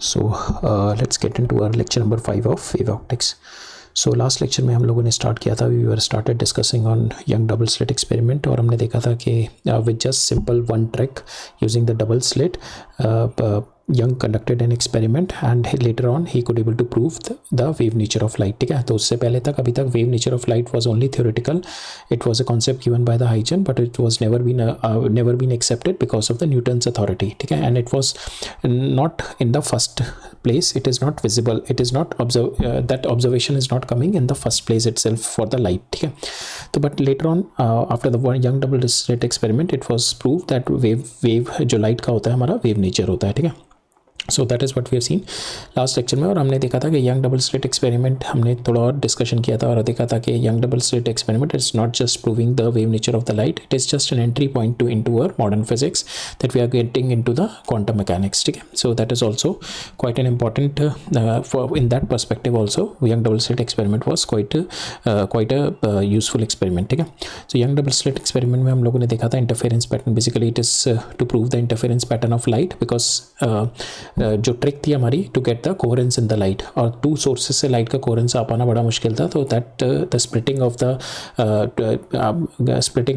So let's get into our lecture number 5 of wave optics. So last lecture में हम लोगों ने start किया था, we were started discussing on Young double slit experiment, और हमने देखा था कि with just simple one trick using the double slit Young conducted an experiment and later on he could able to prove the wave nature of light. ठीक है, तो उससे पहले तक अभी तक wave nature of light was only theoretical. It was a concept given by the Huygens, but it was never been accepted because of the Newton's authority. ठीक है, and it was not in the first place. It is not visible. It is not that observation is not coming in the first place itself for the light. ठीक है, तो but later on after the young double slit experiment it was proved that wave जो light का होता है हमारा wave nature होता है. ठीक है, so that is what we have seen last lecture में. और हमने देखा था कि यंग डबल स्लिट एक्सपेरिमेंट हमने थोड़ा और डिस्कशन किया था और देखा था कि Young double slit experiment is not just proving the wave nature of the light, it is just an entry point to into our modern physics that we are getting into the quantum mechanics. ठीक है, so that is also quite an important for in that perspective also Young double slit experiment was quite a useful experiment. ठीक है, so Young double slit experiment में हम लोगों ने देखा था interference pattern. Basically it is to prove the interference pattern of light, because जो trick थी हमारी to get the coherence in the light, और टू सोर्सेज से लाइट का कोहेरेंस आ पाना बड़ा मुश्किल था. तो that the splitting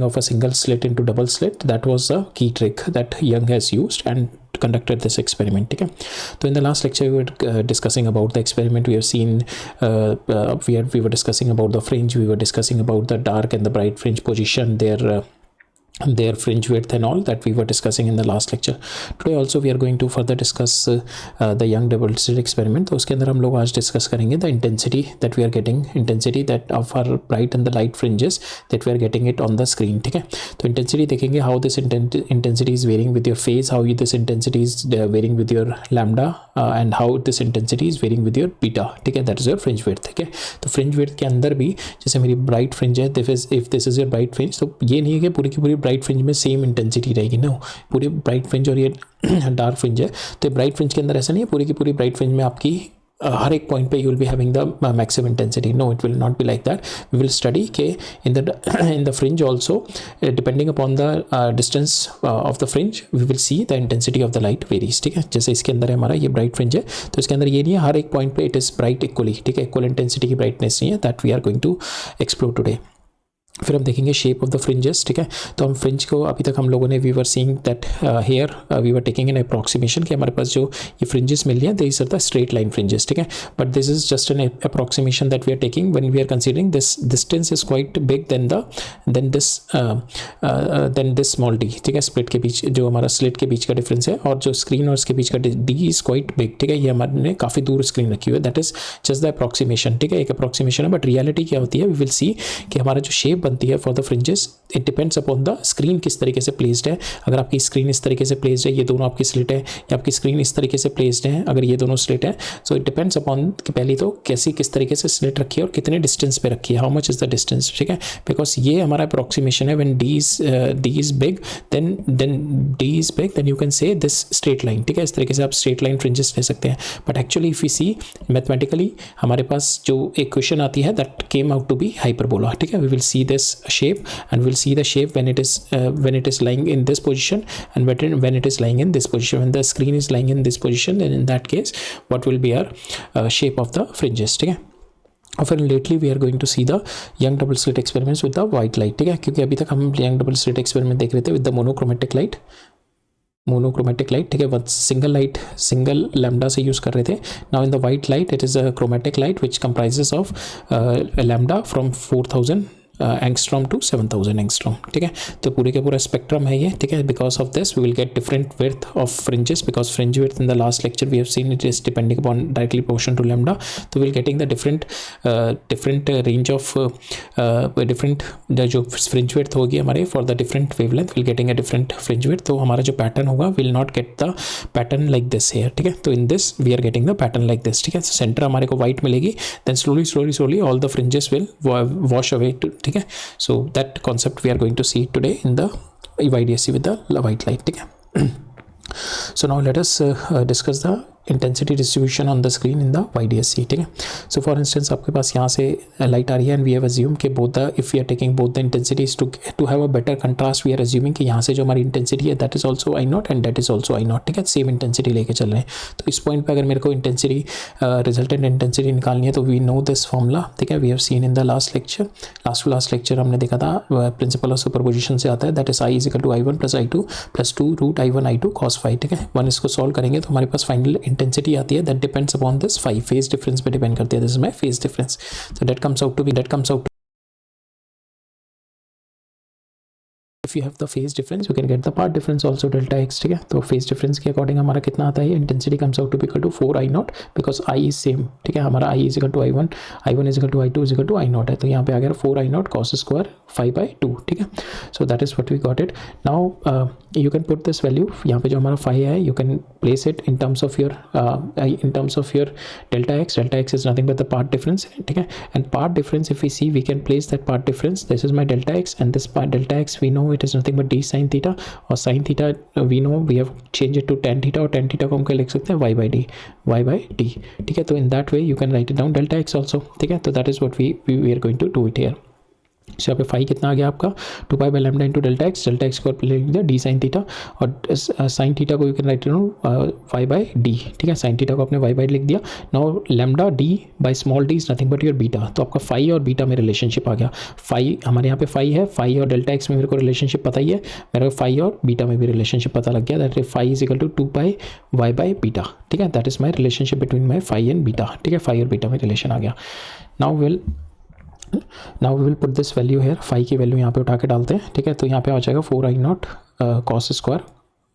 of a single slit into double slit, that was the key trick that Young has used and conducted this experiment. ठीक है, तो in the last lecture we were discussing about the experiment. We have seen we were discussing about the fringe, we were discussing about the dark and the bright fringe position, their fringe width and all that we were discussing in the last lecture. Today also we are going to further discuss the young double slit experiment. तो उसके अंदर हम लोग आज discuss करेंगे the intensity that we are getting, intensity that of our bright and the light fringes that we are getting it on the screen. ठीक है, तो intensity देखेंगे how this intensity is varying with your phase, how this intensity is varying with your lambda and how this intensity is varying with your beta. ठीक है, that is your fringe width. ठीक है, तो fringe width के अंदर भी जैसे मेरी bright fringe है, if this is your bright fringe, तो ये नहीं है कि पूरी की पूरी ब्राइट फ्रिंज में सेम इंटेंसिटी रहेगी. नो, पूरी ब्राइट फ्रिंज और ये डार्क फ्रिंज है, तो ब्राइट फ्रिंज के अंदर ऐसा नहीं है पूरी की पूरी ब्राइट फ्रिंज में आपकी हर एक पॉइंट पे you will be having the maximum intensity. No, it will not be like that. We will study के in the fringe also depending upon the distance of the fringe we will see the intensity of the light varies. ठीक है, जैसे इसके अंदर है हमारा ये bright fringe है, तो इसके अंदर ये नहीं है हर एक पॉइंट पे इट इज़ ब्राइट इक्वली. ठीक है, इक्वल इंटेंसिटी की ब्राइटनेस नहीं है. That we are going to explore today. फिर हम देखेंगे शेप ऑफ द फ्रिंजेस. ठीक है, तो हम फ्रिंज को अभी तक हम लोगों ने we were seeing that here we were taking an approximation कि हमारे पास जो ये फ्रिंजेस मिल रही हैं this are the straight line fringes. ठीक है, but this is just an approximation that we are taking when we are considering this distance is quite big then this small D. ठीक है, स्प्लिट के बीच जो हमारा स्लिट के बीच का difference है और जो स्क्रीन और इसके बीच का डी इज क्वाइट बिग. ठीक है, ये हमारे काफ़ी दूर स्क्रीन रखी हुई है, that is just the approximation. ठीक है, एक अप्रॉक्सीमेशन है, बट रियलिटी क्या होती है वी विल सी कि हमारा जो शेप बनती है for the fringe it depends upon the screen किस तरीके से प्लेस्ड है. अगर आपकी स्क्रीन इस तरीके से प्लेस्ड है, ये दोनों आपकी स्लिट है, या आपकी स्क्रीन इस तरीके से प्लेस्ड है अगर ये दोनों स्लिट है, सो इट डिपेंड्स अपॉन कि पहले तो किस तरीके से स्लिट रखी है और कितने डिस्टेंस पे रखी है, how much is the distance. ठीक है, बिकॉज ये हमारा अप्रॉक्सीमेशन है. When D is big then you can say this straight line. ठीक है, इस तरीके से आप स्ट्रेट लाइन फ्रिंजेस ले सकते हैं, but actually if you see mathematically हमारे पास जो इक्वेशन आती है that came out to be hyperbola. ठीक है, we will see this shape and we'll see the shape when it is lying in this position and when it is lying in this position. When the screen is lying in this position, then in that case what will be our shape of the fringes. ठीक है, और फिर lately we are going to see the Young double slit experiments with the white light. ठीक है, क्योंकि अभी तक हम यंग डबल स्लिट एक्सपेरिमेंट देख रहे थे विद द मोनोक्रोमेटिक लाइट. ठीक है, सिंगल लाइट सिंगल लैम्डा से यूज़ कर रहे थे. Now in the white light it is a chromatic light which comprises of lambda from 4000 angstrom to 7000 angstrom. ठीक है, तो पूरे का पूरा स्पेक्ट्रम है ये. ठीक है, because of this we will get different width of fringes, because fringe width in the last lecture we have seen it is depending upon directly proportional to lambda. तो will getting the different range of different जो fringe width होगी हमारे for the different wavelength will getting a different fringe width. तो हमारा जो pattern होगा will not get the pattern like this here. ठीक है, तो in this we are getting the pattern like this. ठीक है, सेंटर हमारे को वाइट मिलेगी, then slowly all the fringes will wash away. ठीक है, so that concept we are going to see today in the YDSC with the white light. ठीक है, so now let us discuss the intensity distribution on the screen in the YDSC, ठीक है। So for instance आपके पास यहाँ से light आ रही है एंड वी हैव अज्यूम कि both the if we are taking both the intensities to have a better contrast, we are assuming कि यहाँ से जो हमारी इंटेंसिटी है that is also I not and that is also I not, ठीक है। Same intensity लेके चल रहे हैं। तो इस पॉइंट पे अगर मेरे को इंटेंसिटी रिजल्टेंट इंटेंसिटी निकालनी है तो वी नो दिस फॉर्मूला, ठीक है। We have seen in the last lecture हमने देखा था प्रिंसिपल ऑफ सुपरपोजिशन से आता है, that is I is equal to I1 plus I2 plus 2 root I1 I2 cos phi, ठीक है। वन इसको सॉल्व करेंगे तो हमारे पास फाइनल इंटेंसिटी आती है that depends upon this phi, phase difference पे डिपेंड करती है। This is my phase difference, so that comes out to if you have the phase difference you can get the part difference also delta x, ठीक है। तो phase difference के according हमारा कितना आता है, intensity comes out to be equal to 4 I not because I is same, ठीक है। हमारा I is equal to I1 is equal to I2 is equal to I not है, तो यहाँ पे आ गया 4 I not cos square phi by 2, ठीक है। so that is what we got it now. You can put this value यहाँ पे जो हमारा phi है you can place it in terms of your delta x is nothing but the part difference, ठीक है। and part difference if we see we can place that part difference, this is my delta x and this part delta x we know it is nothing but d sin theta, और sin theta we know we have changed it to tan theta, और tan theta को हम क्या लिख सकते हैं y by d, ठीक है। तो in that way you can write it down delta x also, ठीक है। तो that is what we are going to do it here. सो यहाँ पे फाई कितना आ गया आपका 2 pi by lambda into delta x को लिख दिया डी साइन थीटा, और साइन थीटा को you can write y by D, ठीक है। साइन थीटा को आपने वाई बाई लिख दिया। Now lambda D by small D is nothing but your beta, तो आपका फाई और बीटा में रिलेशनशिप आ गया। फाई हमारे यहाँ पे फाई है, फाई और डेल्टा एक्स में मेरे को रिलेशनशिप पता ही है, मेरे को फाई और बीटा में भी रिलेशनशिप पता लग गया, that is phi is equal to 2 pi y by beta, ठीक है। That is my relationship between my phi and beta, ठीक है। फाई और बीटा में रिलेशन आ गया। Now we will put this value here, phi की वैल्यू यहाँ पे उठा के डालते हैं, ठीक है। तो यहाँ पे आ जाएगा 4 I not cos square,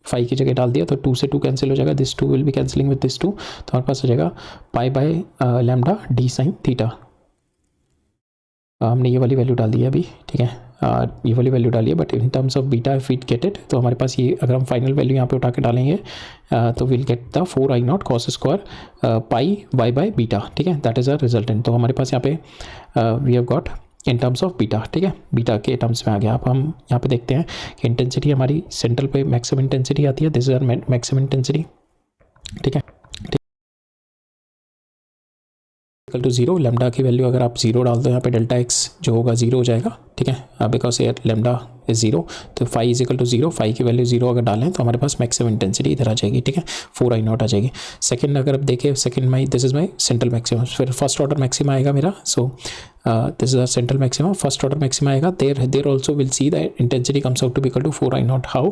phi की जगह डाल दिया तो 2 से 2 कैंसिल हो जाएगा, this 2 will be cancelling with this 2, तो हमारे पास आ जाएगा पाई by lambda D sine theta. हमने ये वाली वैल्यू डाल दी है अभी, ठीक है। ये वाली वैल्यू डालिए, but in terms of beta if it get it, तो हमारे पास ये अगर हम फाइनल वैल्यू यहाँ पे उठा के डालेंगे तो will get the 4 I not cos square pi y by beta, ठीक है। That is a resultant. तो हमारे पास यहाँ पे we have got in terms of beta, ठीक है। बीटा के टर्म्स में आ गया। अब हम यहाँ पे देखते हैं कि इंटेंसिटी हमारी सेंट्रल पे मैक्सिमम इंटेंसिटी आती है, this is our maximum intensity, ठीक है। इक्वल टू 0, लैम्डा की वैल्यू अगर आप 0 डाल दो यहाँ पे डेल्टा एक्स जो होगा 0 हो जाएगा, ठीक है। बिकॉज एयर लैम्डा इज 0, तो phi is equal to 0, phi की वैल्यू 0 अगर डालें तो हमारे पास मैक्सिमम इंटेंसिटी इधर आ जाएगी, ठीक है। 4 I नॉट आ जाएगी। सेकंड अगर आप देखें, second my this is my central maximum, फिर फर्स्ट ऑर्डर मैक्सिमम आएगा मेरा। So this is a central maximum, first order maximum आएगा। There also will see the intensity comes out to be equal to 4 I naught. How?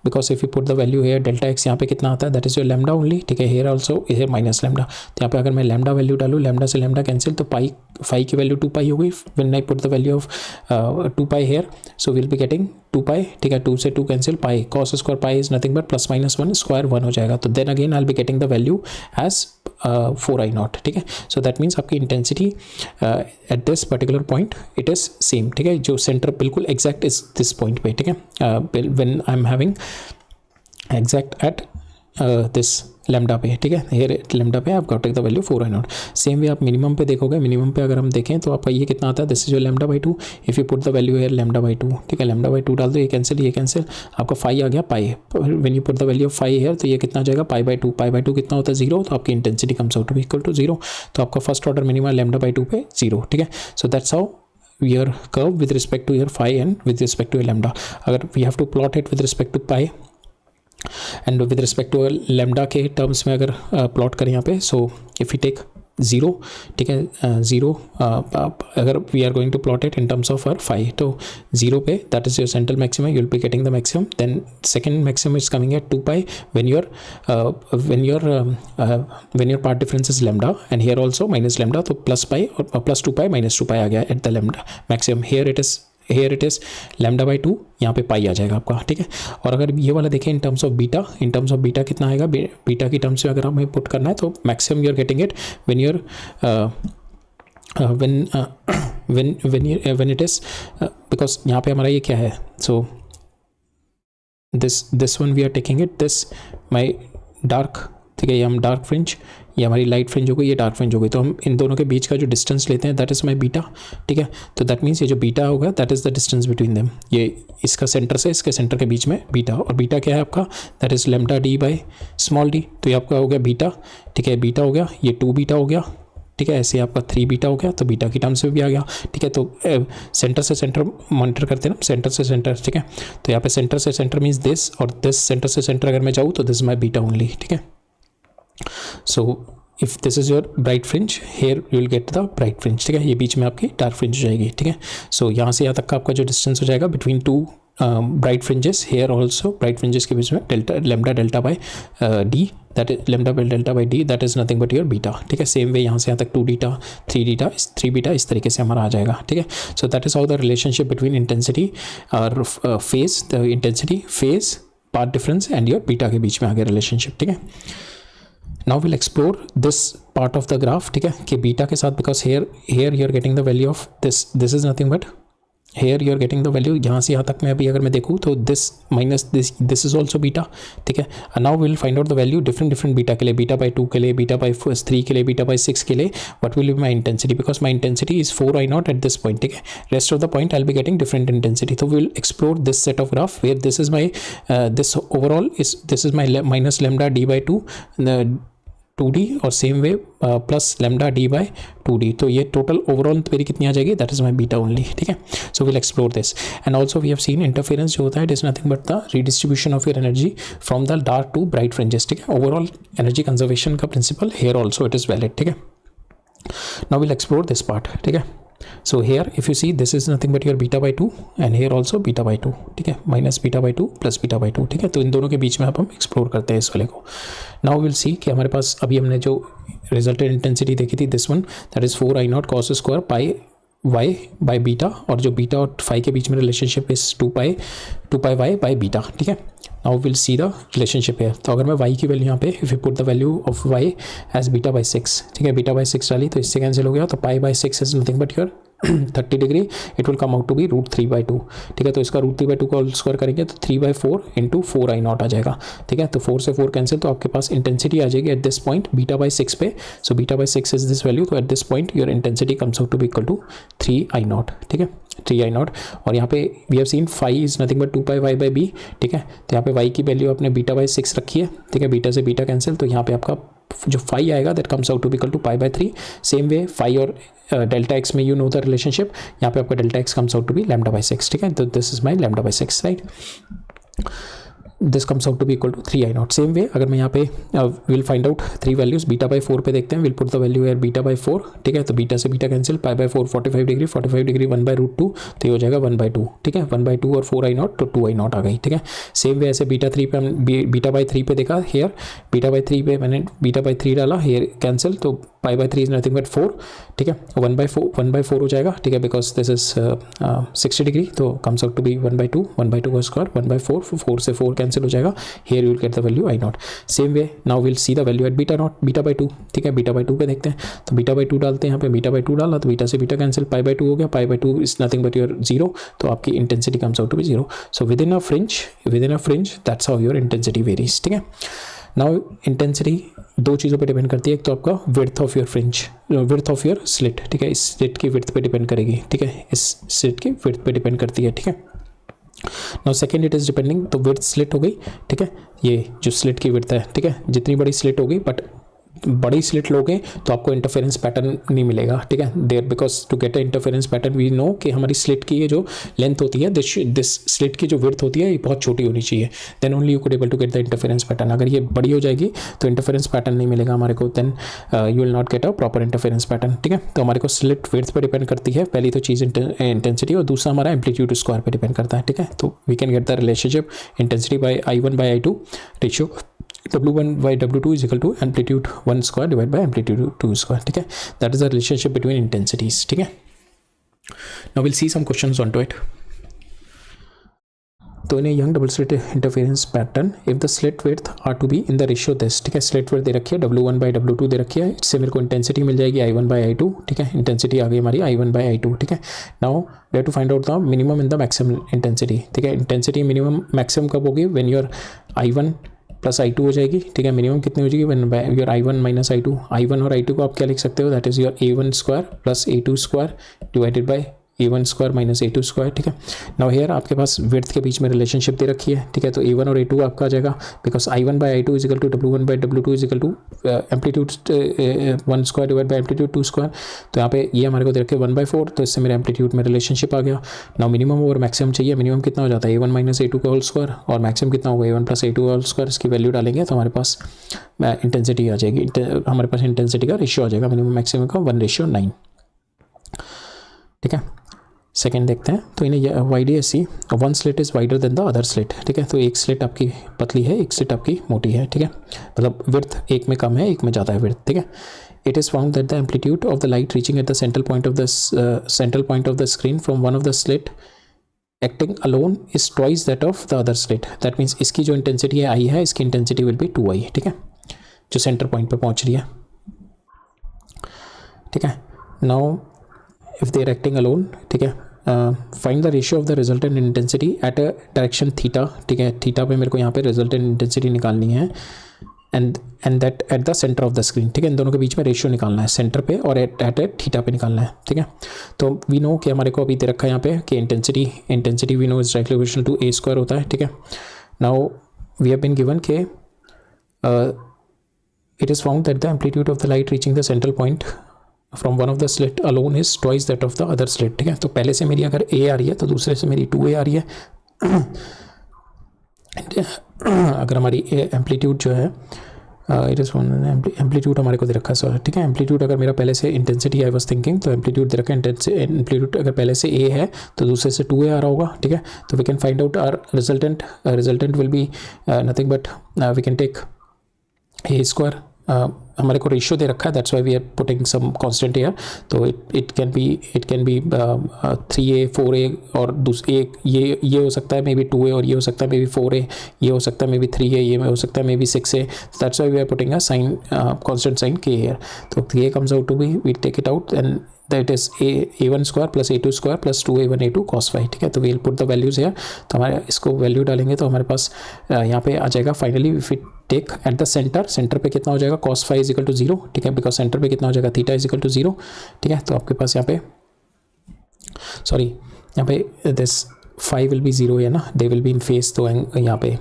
Because if you put the value here delta x यहाँ पे कितना आता है, that is your lambda only, ठीक है। Here also here minus lambda, तो यहाँ पे अगर मैं लैम्डा वैल्यू डालूँ, लैम्डा से लैम्डा कैंसिल, तो पाई फाई की वैल्यू 2 पाई हो गई। When I put the value of 2 pi here, so will be getting 2 pi, ठीक है। 2 से 2 cancel, pi cos square pi is nothing but plus minus 1 square 1 हो जाएगा। तो then again I will be getting the value as 4 I not, ठीक है। So that means आपकी intensity at this particular point it is same, ठीक है। जो centre बिल्कुल एग्जैक्ट इज दिस पॉइंट पे, ठीक है। When I am having exact at this lambda पे, ठीक है। हेयर लैम्डा पे आप got the value 4 I not. Same वे आप मिनिमम पे देखोगे, मिनिमम पे अगर हम देखें तो आपका ये कितना आता है, दिस इज जो lambda by 2, if you put the value hair lambda by 2, ठीक है। लैम्डा बाई 2 डाल दो, ये कैंसिल, आपका फाई आ गया pi. When you put the value of phi here, तो ये कितना जाएगा पाई बाई 2, पाई बाई 2 कितना होता है 0, तो आपकी intensity comes out to be equal to 0। तो आपका first order minimum lambda by 2 पे 0, ठीक है। So that's how your curve with respect to your phi and with respect to your lambda. अगर we have to plot it with respect to pi and with respect to lambda के terms में अगर plot करें यहाँ पे, so if you take 0, ठीक है, 0 अगर we are going to plot it in terms of our phi, तो 0 पे that is your central maximum, you will be getting the maximum. Then second maximum is coming at 2 pi when your part difference is lambda and here also minus lambda, तो plus pi और plus 2 pi minus 2 पाई आ गया at the lambda maximum. here it is lambda by 2, यहाँ पे पाई आ जाएगा आपका, ठीक है। और अगर ये वाला देखें इन टर्म्स ऑफ बीटा कितना आएगा, बीटा की टर्म्स में अगर हमें पुट करना है तो maximum you are getting it when your when it is because यहाँ पे हमारा ये क्या है, so this one we are taking it, this my dark, ठीक है, ये हम डार्क फ्रिंज ये हमारी लाइट फ्रिंज हो गई, ये डार्क फ्रिंज हो गई। तो हम इन दोनों के बीच का जो डिस्टेंस लेते हैं दैट इज़ माई बीटा, ठीक है। तो दैट मीन्स ये जो बीटा होगा that is the distance between them, ये इसका सेंटर से इसके सेंटर के बीच में बीटा, और बीटा क्या है आपका, that is lambda D by small D. तो ये आपका हो गया बीटा, ठीक है, बीटा हो गया, ये 2 बीटा हो गया, ठीक है। ऐसे आपका 3 बीटा हो गया, तो बीटा की टर्म्स में भी आ गया, ठीक है। तो सेंटर से सेंटर मॉनिटर करते हैं ना, सेंटर से सेंटर, ठीक है। तो यहाँ पे सेंटर से सेंटर मीन्स दिस, और दिस सेंटर से सेंटर अगर मैं जाऊँ तो दिस माई बीटा ओनली, ठीक है। So if this is your bright fringe, here you will get the bright fringe, ठीक है। ये बीच में आपकी डार्क फ्रिंज हो जाएगी, ठीक है। सो यहाँ से यहाँ तक का आपका जो डिस्टेंस हो जाएगा between 2 bright fringes, here also bright fringes के बीच में delta lambda delta by D, that is lambda by delta by D, that is nothing but your beta, ठीक है। सेम वे यहाँ से यहाँ तक 2 बीटा 3 बीटा इस तरीके से हमारा आ जाएगा, ठीक है। So that is how the relationship between intensity और phase, the intensity phase path difference and your beta के बीच में आ गया रिलेशनशिप, ठीक है। Now will explore this part of the graph, ठीक है, कि बीटा के साथ, because here you are getting the value of this is nothing but here you are getting the value, यहाँ से यहाँ तक मैं अभी अगर मैं देखूँ तो this minus this is also beta, ठीक है। Now will find out the value different beta के लिए, बीटा बाई 2 के लिए, बीटा बाई 3 के लिए, बीटा बाई 6 के लिए, what will be my intensity, because my intensity is 4 I naught at this point, ठीक है। Rest of the point I will be getting different intensity. तो will explore this set of graph where this is my this overall is this is my minus lambda D by 2d और same way plus lambda D by 2d। तो ये total overall मेरी कितनी आ जाएगी, that is my beta only, ठीक है। So will explore this and also we have seen interference जो होता है it is nothing but the redistribution of your energy from the dark to bright fringes, ठीक है। ओवरऑल एनर्जी कंजर्वेशन का principle here also it is valid, ठीक है। Now will explore this part, ठीक है। So here if you see this is nothing but your beta by 2 and here also beta by 2, ठीक है, minus beta by 2 plus beta by 2, ठीक है। तो इन दोनों के बीच में अब हम एक्सप्लोर करते हैं इस वाले को। नाउ विल सी कि हमारे पास अभी हमने जो रिजल्टेंट इंटेंसिटी देखी थी this one that is 4 I naught cos square pi y by beta, और जो बीटा और फाई के बीच में relationship is 2 pi y by beta, ठीक है। Now will see the relationship है। तो अगर मैं y की वैल्यू यहाँ पे if you put the value of y as beta by 6, ठीक है, बीटा बाई 6 डाली तो इससे कैंसिल हो गया, तो pi by 6 is nothing but your 30 degree, it will come out to be √3/2, ठीक है। तो इसका √3/2 का होल स्क्वायर करेंगे तो 3/4 इंटू 4 आई नॉट आ जाएगा, ठीक है। तो 4 से 4 कैंसिल, तो आपके पास इंटेंसिटी आ जाएगी at this point beta by 6 पे। So beta by 6 is this value, तो at this point your intensity comes out to be equal to 3 I naught, ठीक है, 3 आई नॉट। और यहाँ पे we have seen phi is nothing but 2 pi y by b, ठीक है। तो यहाँ पे वाई की वैल्यू आपने बीटा बाई 6 रखी है, ठीक है, बीटा से बीटा कैंसिल, तो यहाँ पे आपका जो फाई आएगा that comes out to be equal to pi by 3। Same way phi और डेल्टा एक्स में यू नो द रिलेशनशिप, यहाँ पे आपका delta x comes out to be lambda by 6, ठीक है। तो this is my lambda by 6, right. This comes out to be equal to 3 I naught. Same way अगर मैं यहाँ पे will find out 3 values, beta by 4 पे देखते हैं, विल पुट द वैल्यू है बीटा बाई 4, ठीक है। तो बीटा से beta cancel, pi by 4 45 degree, 45 degree 1/√2, तो ये हो जाएगा 1/2, ठीक है। 1/2 और 4 आई नॉट, तो 2 आई नॉट आ गई, ठीक है। सेम वे ऐसे बीटा 3 पे हम बीटा बाई 3 पे देखा, हेयर बीटा बाई 3 पे मैंने बीटा बाई 3 डाला, हेयर कैंसिल, तो pi by 3 is nothing but 4, ठीक है। 1/4 हो जाएगा, ठीक है, बिकॉज दिस इज 60 डिग्री, तो कम्स आउट टू बी 1/2, 1/2 का स्क्वायर 1/4, 4 से 4 कैंसिल हो जाएगा, here you will get the value I naught. Same way now we'll see the value at beta naught, beta by 2, ठीक है। बीटा बाई 2 पे देखते हैं, तो बीटा बाई 2 डालते हैं, यहाँ पे बीटा बाई 2 डाला तो बीटा से बीटा कैंसिल, पाई बाई 2 हो गया, pi by 2 is nothing but your 0, तो आपकी intensity comes out to be 0। So within a fringe that's how your intensity varies, ठीक है। नाउ इंटेंसिटी दो चीज़ों पे डिपेंड करती है, एक तो आपका width of your fringe, width of your slit, ठीक है, इस स्लिट की विड्थ पे डिपेंड करेगी, ठीक है, इस स्लिट की विड्थ पे डिपेंड करती है, ठीक है। Now second it is depending, तो विड्थ स्लिट हो गई, ठीक है, ये जो स्लिट की विड्थ है, ठीक है, जितनी बड़ी स्लिट हो गई, बट बड़ी स्लिट लोगे तो आपको इंटरफेरेंस पैटर्न नहीं मिलेगा, ठीक है, there, because to get a interference pattern we know कि हमारी स्लिट की ये जो लेंथ होती है, दिस स्लिट की जो विड्थ होती है ये बहुत छोटी होनी चाहिए, then only you could able to get the interference pattern. अगर ये बड़ी हो जाएगी तो इंटरफेरेंस पैटर्न नहीं मिलेगा हमारे को, then you will not get a proper interference pattern, ठीक है। तो हमारे को स्लिट विड्थ पर डिपेंड करती है पहली तो चीज़ इंटेंसिटी, और दूसरा हमारा एम्पलीट्यूड स्क्वायर पर डिपेंड करता है, ठीक है। तो we can get the relationship intensity by I1/I2 ratio W1/W2 is equal to amplitude 1 square divided by amplitude 2 square, ठीक है। That is the relationship between intensities, ठीक है। Now we'll see some questions onto it. तो in Young double slit interference pattern if the slit width are to be in the ratio this, ठीक है, slit width दे रखी है W1/W2 दे रखी है, इससे मेरे को इंटेंसिटी मिल जाएगी I1/I2, ठीक है, इंटेंसिटी आ गई हमारी I1/I2, ठीक है। Now we have to find out the minimum in the maximum intensity, ठीक है। इंटेंसिटी मिनिमम मैक्सिमम कब होगी, when your I1 plus I2 हो जाएगी, ठीक है। मिनिमम कितनी हो जाएगी, one by your I1 minus I2। I1 और I2 को आप क्या लिख सकते हो, that is your A1 square plus A2 square divided by A1 square minus A2 square, ठीक है। नाउ हेयर आपके पास विड्थ के बीच में रिलेशनशिप दे रखी है, ठीक है। तो A1 और A2 आपका आ जाएगा, because I1 by I2 equal to W1 by W2 equal to amplitude 1 square divide by amplitude 2 square. तो यहाँ पे ये हमारे को दे रखे 1/4, तो इससे मेरे एम्पलीट्यूड में रिलेशनशिप आ गया। नाउ मिनिमम और मैक्सिमम चाहिए। मिनिमम कितना हो जाता है A1 माइनस A2 का होल स्क्वायर, और मैक्सिमम कितना होगा A1 plus A2 whole square. इसकी वैल्यू डालेंगे तो हमारे पास इंटेंसिटी आ जाएगी, हमारे पास इंटेंसिटी का रेशियो आ जाएगा मिनिमम मैक्सिमम का 1:9, ठीक है। सेकेंड देखते हैं। तो इन्हें YDSC, one slit is wider than the other slit, ठीक है। तो एक स्लिट आपकी पतली है, एक स्लिट आपकी मोटी है, ठीक है। मतलब विड्थ एक में कम है, एक में ज़्यादा है विड्थ, ठीक है। It is found that the amplitude of the light reaching eight the central point of the screen from one of the slit acting alone is twice that of the other slit. That means इसकी जो intensity है I है, इसकी intensity will be 2I, ठीक है, जो centre point पर पहुँच रही है, ठीक है। Now if they are acting alone, ठीक है, find the ratio of the resultant intensity at a direction theta, ठीक है। थीटा पे मेरे को यहाँ पे रिजल्टेंट इंटेंसिटी निकालनी है, and that at the centre of the screen, ठीक है। इन दोनों के बीच में रेशियो निकालना है, सेंटर पे और एट थीटा पे निकालना है, ठीक है। तो वी नो कि हमारे को अभी दे रखा है यहाँ पे कि intensity we know is directly proportional to A square होता है, ठीक है। Now we have been given के it is found that the amplitude of the light reaching the central point from one of the slit alone is twice that of the other slit, ठीक है। तो पहले से मेरी अगर A आ रही है तो दूसरे से मेरी 2A आ रही है। अगर हमारी एम्पलीट्यूड जो है इट इज़ एम्पलीट्यूड हमारे को दे रखा है सर, ठीक है। एम्पलीट्यूड अगर मेरा पहले से इंटेंसिटी आई वाज थिंकिंग, तो एम्पलीट्यूड दे रखा है, एम्पलीट्यूड अगर पहले से A है तो दूसरे से 2A आ रहा होगा, ठीक है। तो we can find out our resultant will be nothing but we can take A square. हमारे को रेशियो दे रखा है, that's why we are putting some constant here. तो it can be 3A 4A और दूसरे ये हो सकता है मे बी 2A, और ये हो सकता है मे बी 4A, ये हो सकता है मे बी 3A, ये हो सकता है may be 6A। That's why we are putting a sine constant sine K here. तो K comes out to be, we take it out and that is A1 square plus A2 square plus 2A1 A2 cos phi, ठीक है। तो we'll put the values here. तो हमारे इसको value डालेंगे तो हमारे पास यहाँ पे आ जाएगा finally if it take at the centre पे कितना हो जाएगा cos फाई इजिकल टू 0, ठीक है, बिकॉज सेंटर पे कितना हो जाएगा थीटा इजिकल टू 0, ठीक है। तो आपके पास यहाँ पे यहाँ पे दिस फाई विल बी 0 है ना, they will be in phase. तो यहाँ पे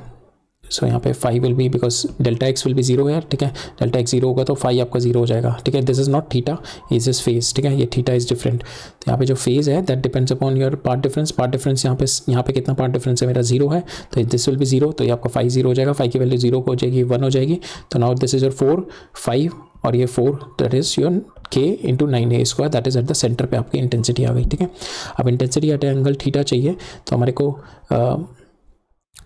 यहाँ पे phi will be because delta x will be 0 है, ठीक है। डेल्टा एक्स 0 होगा तो फाई आपका 0 हो जाएगा, ठीक है। This is not theta, is is phase, ठीक है। ये थीटा इज डिफरेंट। तो यहाँ पे जो फेज है that depends upon your path difference यहाँ पे कितना पार्ट डिफरेंस है मेरा 0 है, तो दिस विल बी 0, तो ये आपका फाई 0 हो जाएगा। फाई की वैल्यू 0 हो जाएगी 1 हो जाएगी। तो नाउ दिस इज योर 4 5 और ये 4 that is your K into 9A square, that is eight the centre पे आपकी इंटेंसिटी आ गई, ठीक है। अब इंटेंसिटी एट एंगल थीटा चाहिए, तो हमारे को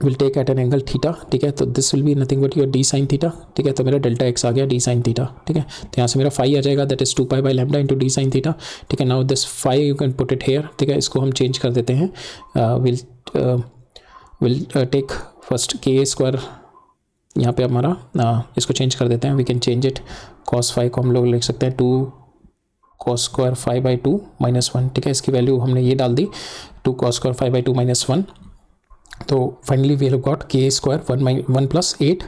will take at an angle theta, ठीक है। तो this will be nothing but your D sine theta, ठीक है। तो मेरा डेल्टा एक्स आ गया D साइन थीटा, ठीक है। तो यहाँ से मेरा फाई आ जाएगा that is 2 pi by lambda into D sine theta, ठीक है। Now this phi you can put it here, ठीक है। इसको हम चेंज कर देते हैं, will take first K square, यहाँ पे हमारा इसको चेंज कर देते हैं, we can change it. cos phi को हम लोग लिख सकते हैं 2 cos स्क्वायर 5/2 माइनस 1, ठीक है। इसकी वैल्यू हमने ये डाल दी 2 cos स्क्वायर 5/2 माइनस 1। तो finally we have got K square 1 plus 8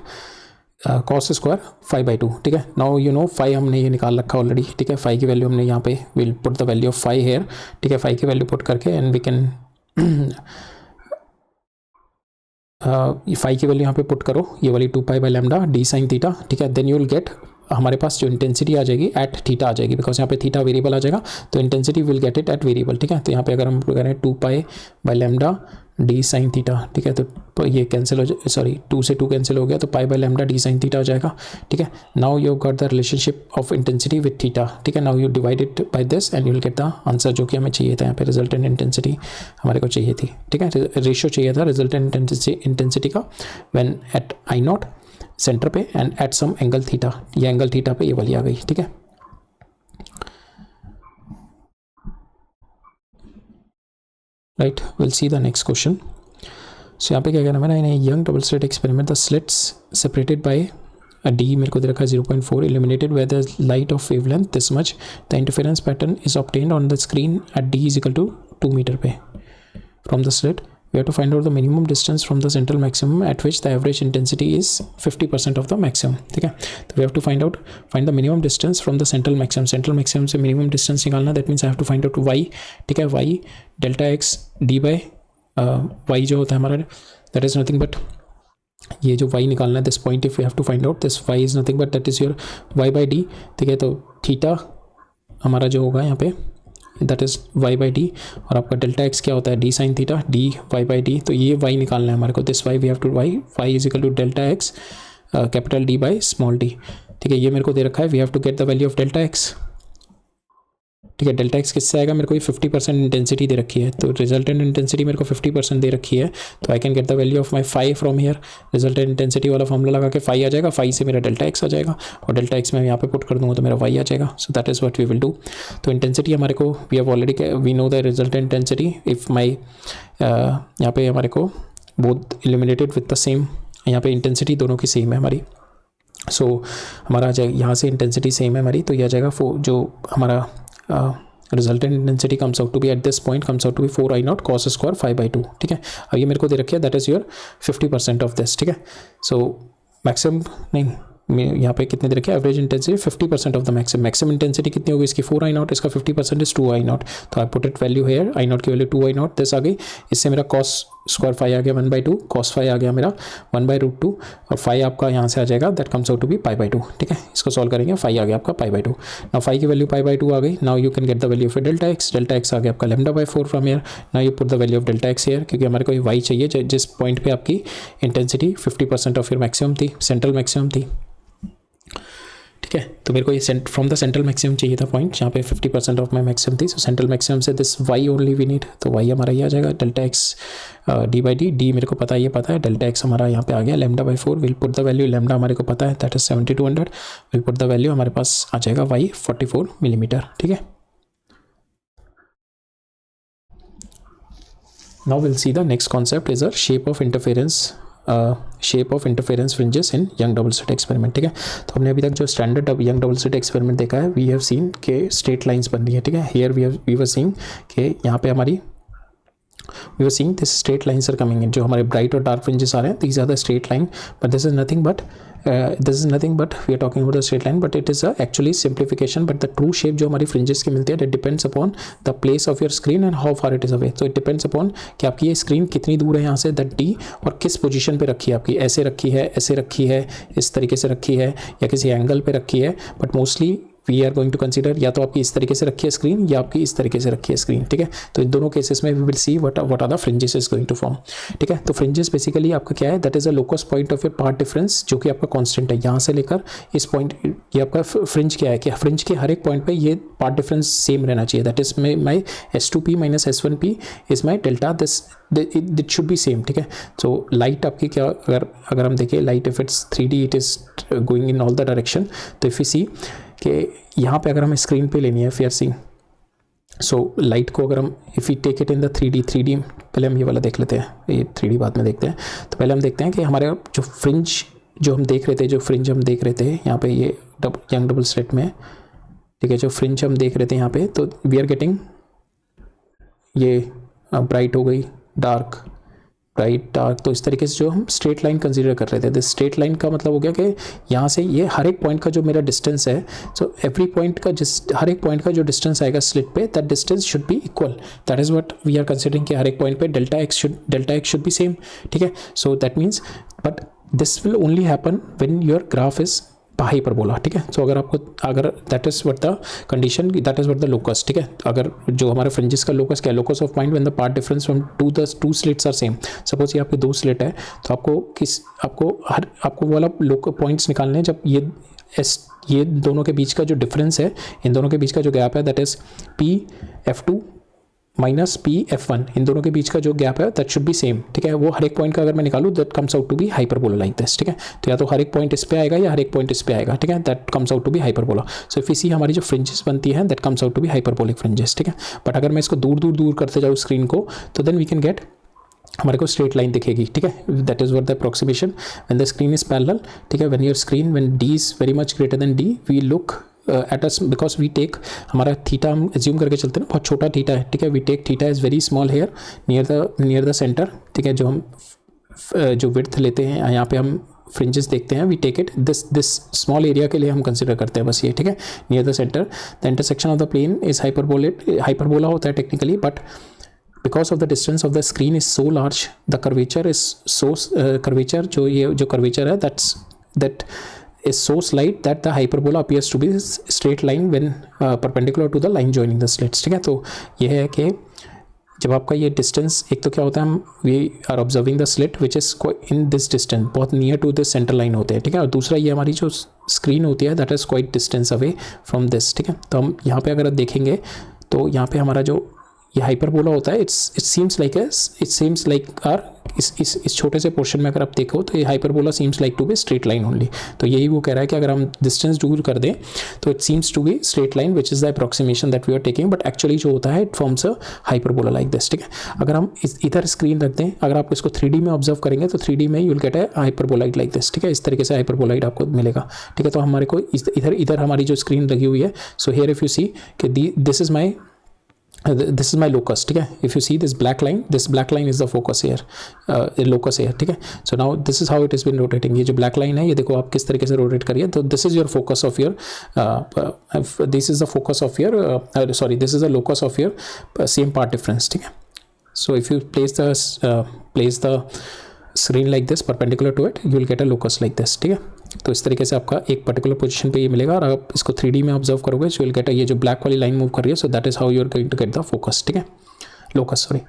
cos square 5/2, ठीक है। नाउ यू नो फाई हमने ये निकाल रखा ऑलरेडी, ठीक है। फाई की वैल्यू हमने यहाँ पे will put the value of phi here, ठीक है। फाई की वैल्यू पुट करके एंड वी कैन फाई की वैल्यू यहाँ पे पुट करो, ये वाली 2 pi by lambda D sine theta, ठीक है। देन यू विल गेट हमारे पास जो इंटेंसिटी आ जाएगी एट थीटा आ जाएगी, बिकॉज यहाँ पे थीटा वेरिएबल आ जाएगा, तो intensity will get it at variable, ठीक है। तो यहाँ पे अगर हम करें 2 pi by lambda D sine theta, ठीक है। तो ये कैंसिल हो जाए, सॉरी 2 से 2 कैंसिल हो गया, तो pi by lambda D sine theta हो जाएगा, ठीक है। Now you got the relationship of intensity with theta, ठीक है। Now you divide it by this and you will get the answer जो कि हमें चाहिए था। यहाँ पे रिजल्टेंट इंटेंसिटी हमारे को चाहिए थी, ठीक है। रेशियो चाहिए था रिजल्टेंट इंटेंसिटी का व्हेन एट I0 सेंटर पे and at some angle theta, ये एंगल थीटा पे ये वाली आ गई, ठीक है। Right, will see the next question. So यहाँ पे क्या कहना है, in Young double slit experiment the slits separated by D मेरे को दे रखा है 0.4 illuminated where the light of wavelength this much, the interference pattern is obtained on the screen at D is equal to 2 meter पे from the slit we have to find out the minimum distance from the central maximum at which the average intensity is 50% of the maximum. ठीक है, तो we have to find the minimum distance from the central maximum से minimum distance निकालना, that means I have to find out y. ठीक है, y delta x d by y जो होता है हमारा, that is nothing but ये जो y निकालना है, this point if we have to find out this y is nothing but that is your y by d. ठीक है, तो थीटा हमारा जो होगा यहाँ पे that is y by D, और आपका डेल्टा x क्या होता है, d sine theta d y by D. तो ये y निकालना है हमारे को, this y we have to y is equal to delta x capital d by small d. ठीक है, ये मेरे को दे रखा है, we have to get the value of delta x. ठीक है, डेल्टा एक्स किससे आएगा, मेरे को ये 50% इंटेंसिटी दे रखी है, तो रिजल्टेंट इंटेंसिटी मेरे को 50% दे रखी है, तो I can get the value of my phi from here. Resultant intensity वाला फॉर्मूला लगा के फाई आ जाएगा, फाई से मेरा डेल्टा एक्स आ जाएगा, और डेल्टा एक्स में यहाँ पे पुट कर दूँगा तो मेरा वाई आ जाएगा. So that is what we will do. तो इंटेंसिटी हमारे को we have already we know the resultant intensity. If my यहाँ पे हमारे को both illuminated with the same, यहाँ पे इंटेंसिटी दोनों की सेम है हमारी. सो हमारा आ जाएगा यहाँ से इंटेंसिटी सेम है हमारी, तो यह आ जाएगा जो हमारा resultant intensity comes out to be at this point comes out to be 4 I0 cos square 5/2. ठीक है, अब ये मेरे को दे रखी है, that is your 50% of this. ठीक है, सो मैक्सिमम नहीं, यहाँ पे कितने दे रखे, average intensity 50% of the maximum intensity कितनी होगी इसकी 4 I0, इसका 50% इज 2 I0. तो I put it value here, I0 की वैल्यू 2 I0 दिस आ गई. इससे मेरा कॉस स्क्वायर 5 आ गया 1/2, कॉस 5 आ गया मेरा 1/√2, और 5 आपका यहाँ से आ जाएगा, that comes out to be π/2. ठीक है, इसको सॉल्व करेंगे, 5 आ गया आपका π/2. नाउ 5 की वैल्यू π/2 आ गई. Now you can get the value of delta x. Delta x आ गया आपका λ/4 from here. Now you put the value of delta x here, क्योंकि हमारे को y चाहिए जिस पॉइंट पे आपकी इंटेंसिटी 50% ऑफ योर मैक्सिमम थी, सेंट्रल मैक्सिमम थी. ठीक है, तो मेरे को ये फ्रॉम द सेंट्रल मैक्सिमम चाहिए था पॉइंट जहाँ पे 50% ऑफ माई मैक्सिमम थी. सो सेंट्रल मैक्सिमम से this y only we need, तो y हमारा ये आ जाएगा डेल्टा एक्स d/d मेरे को पता है, ये पता है, डेल्टा एक्स हमारा यहाँ पे आ गया λ/4. Will put the value, lambda हमारे को पता है that is 7200. Will put the value, हमारे पास आ जाएगा y 44 मिलीमीटर. ठीक है, now will see the next concept is a shape of interference fringes in Young double slit experiment. ठीक है, तो हमने अभी तक जो standard Young double slit experiment देखा है, वी हैव सीन के स्ट्रेट लाइंस बन रही है. ठीक है, हियर वी वर सीइंग के यहाँ पे हमारी we were seeing this straight lines are coming in, जो हमारे bright और dark fringes आ रहे हैं, these are the straight line, but this is nothing but we are talking about the straight line, but it is a actually simplification. but the true shape जो हमारी fringes की मिलती है, that depends upon the place of your screen and how far it is away. so it depends upon कि आपकी ये screen कितनी दूर है यहाँ से, that D, और किस पोजीशन पे रखी है आपकी, ऐसे रखी है, इस तरीके से रखी है, या किसी एंगल पे रखी है. But mostly we are going to consider या तो आपकी इस तरीके से रखी है स्क्रीन, या आपकी इस तरीके से रखी है स्क्रीन. ठीक है, तो इन दोनों केसेस में we will see what are the fringes is going to form. ठीक है, तो फ्रिंजेस बेसिकली आपका क्या है, that is a locus point of your path difference, जो कि आपका कांस्टेंट है. यहाँ से लेकर इस पॉइंट, ये आपका फ्रिंज क्या है कि फ्रिंज के हर एक पॉइंट पे ये पार्ट डिफरेंस सेम रहना चाहिए. That is my S2P minus S1P is my delta, this it should be same. ठीक है, सो लाइट आपकी क्या, अगर हम देखें light, if it's 3D it is going in all the direction. तो इफ यू सी कि यहाँ पे अगर हमें स्क्रीन पे लेनी है फियरसिंग, सो लाइट को अगर हम if you take it in the 3D पहले हम ये वाला देख लेते हैं, ये 3D बाद में देखते हैं. तो पहले हम देखते हैं कि हमारे जो फ्रिंज जो हम देख रहे थे यहाँ पे ये यंग डबल स्लिट में. ठीक है, जो फ्रिंज हम देख रहे थे यहाँ पे, तो वी आर गेटिंग ये ब्राइट हो गई, डार्क, तो इस तरीके से जो हम स्ट्रेट लाइन कंसीडर कर रहे थे. दिस स्ट्रेट लाइन का मतलब हो गया कि यहाँ से ये हर एक पॉइंट का जो मेरा डिस्टेंस है, सो एवरी पॉइंट का हर एक पॉइंट का जो डिस्टेंस आएगा स्लिट पे, that distance should be equal. That is what we are considering कि हर एक पॉइंट पे delta x should be same. ठीक है, so that means, but this will only happen when your graph is hyperbola. ठीक है, so अगर that is what the condition, that is what the locus. ठीक है, अगर जो हमारे फ्रिंजेस का लोकस क्या है, locus of point when the path difference from two slits are same. Suppose ये आपके 2 स्लिट है, तो आपको वाला पॉइंट्स निकालने हैं जब ये दोनों के बीच का जो डिफरेंस है, इन दोनों के बीच का जो गैप है, that is PF2 minus PF1, इन दोनों के बीच का जो गैप है दैट शुड बी सेम. ठीक है, वो हर एक पॉइंट का अगर मैं निकालूँ, that comes out to be hyperbola like this. ठीक है, तो या तो हर एक पॉइंट इस पे आएगा या हर एक पॉइंट इस पे आएगा. ठीक है, that comes out to be hyperbola. So if you see हमारी जो फ्रिंजेस बनती हैं, that comes out to be hyperbolic fringes. ठीक है, बट अगर मैं इसको दूर करते जाऊँ स्क्रीन को, तो देन वी कैन गेट, हमारे को स्ट्रेट लाइन दिखेगी. ठीक है, that is what the approximation when the screen is parallel. ठीक है, when your screen, when D is very much greater than D, we look at us because we take हमारा theta हम assume करके चलते हैं ना, बहुत छोटा थीटा है, ठीक है, we take theta is very small here near the centre, ठीक है, जो हम जो विड्थ लेते हैं यहाँ पे हम फ्रिंजेस देखते हैं, we take it this small area के लिए हम कंसिडर करते हैं बस ये, ठीक है, near the centre the intersection of the plane is hyperbola होता है technically, but because of the distance of the screen is so large the curvature is so curvature जो कर्वेचर है that is so slight that the hyperbola appears to be straight line when perpendicular to the line joining the slits, ठीक है। तो ये है कि जब आपका ये डिस्टेंस, एक तो क्या होता है, हम we are observing the slit which is in this distance, बहुत near to this centre line होते हैं, ठीक है, और दूसरा ये हमारी जो स्क्रीन होती है that is quite distance away from this, ठीक है। तो हम यहाँ पे अगर देखेंगे तो यहाँ पे हमारा जो ये हाइपरबोला होता है इट सीम्स लाइक आर इस छोटे से पोर्शन में अगर आप देखो तो ये hyperbola seems like to be straight line only. तो यही वो कह रहा है कि अगर हम डिस्टेंस दूर कर दें तो it seems to be straight line which is the approximation that we are taking, but actually जो होता है it forms a hyperbola like this, ठीक है। अगर हम इधर स्क्रीन रख दें, अगर आप इसको 3D में ऑब्जर्व करेंगे तो 3D में you will get a hyperboloid like this, ठीक है, इस तरीके से हाइपरबोलाइड आपको मिलेगा, ठीक है। तो हमारे को इधर हमारी जो स्क्रीन लगी हुई है, सो हियर इफ यू सी कि दिस is my locus, ठीक है। if you see this black line is the focus here, locus here, ठीक है। so now this is how it has been rotating, ये जो black line है ये देखो आप किस तरीके से रोटेट करिए, तो this is your focus of your this is the focus of your this is the locus of your same part difference, ठीक है। so if you place the screen like this perpendicular to it, you will get a locus like this, ठीक है। तो इस तरीके से आपका एक पर्टिकुलर पोजीशन पे ये मिलेगा, और आप इसको 3D में ऑब्जर्व करोगे सो विल गेट ये जो ब्लैक वाली लाइन मूव कर रही है, so that is how you are going to get the focus, ठीक है, लोकस, सॉरी।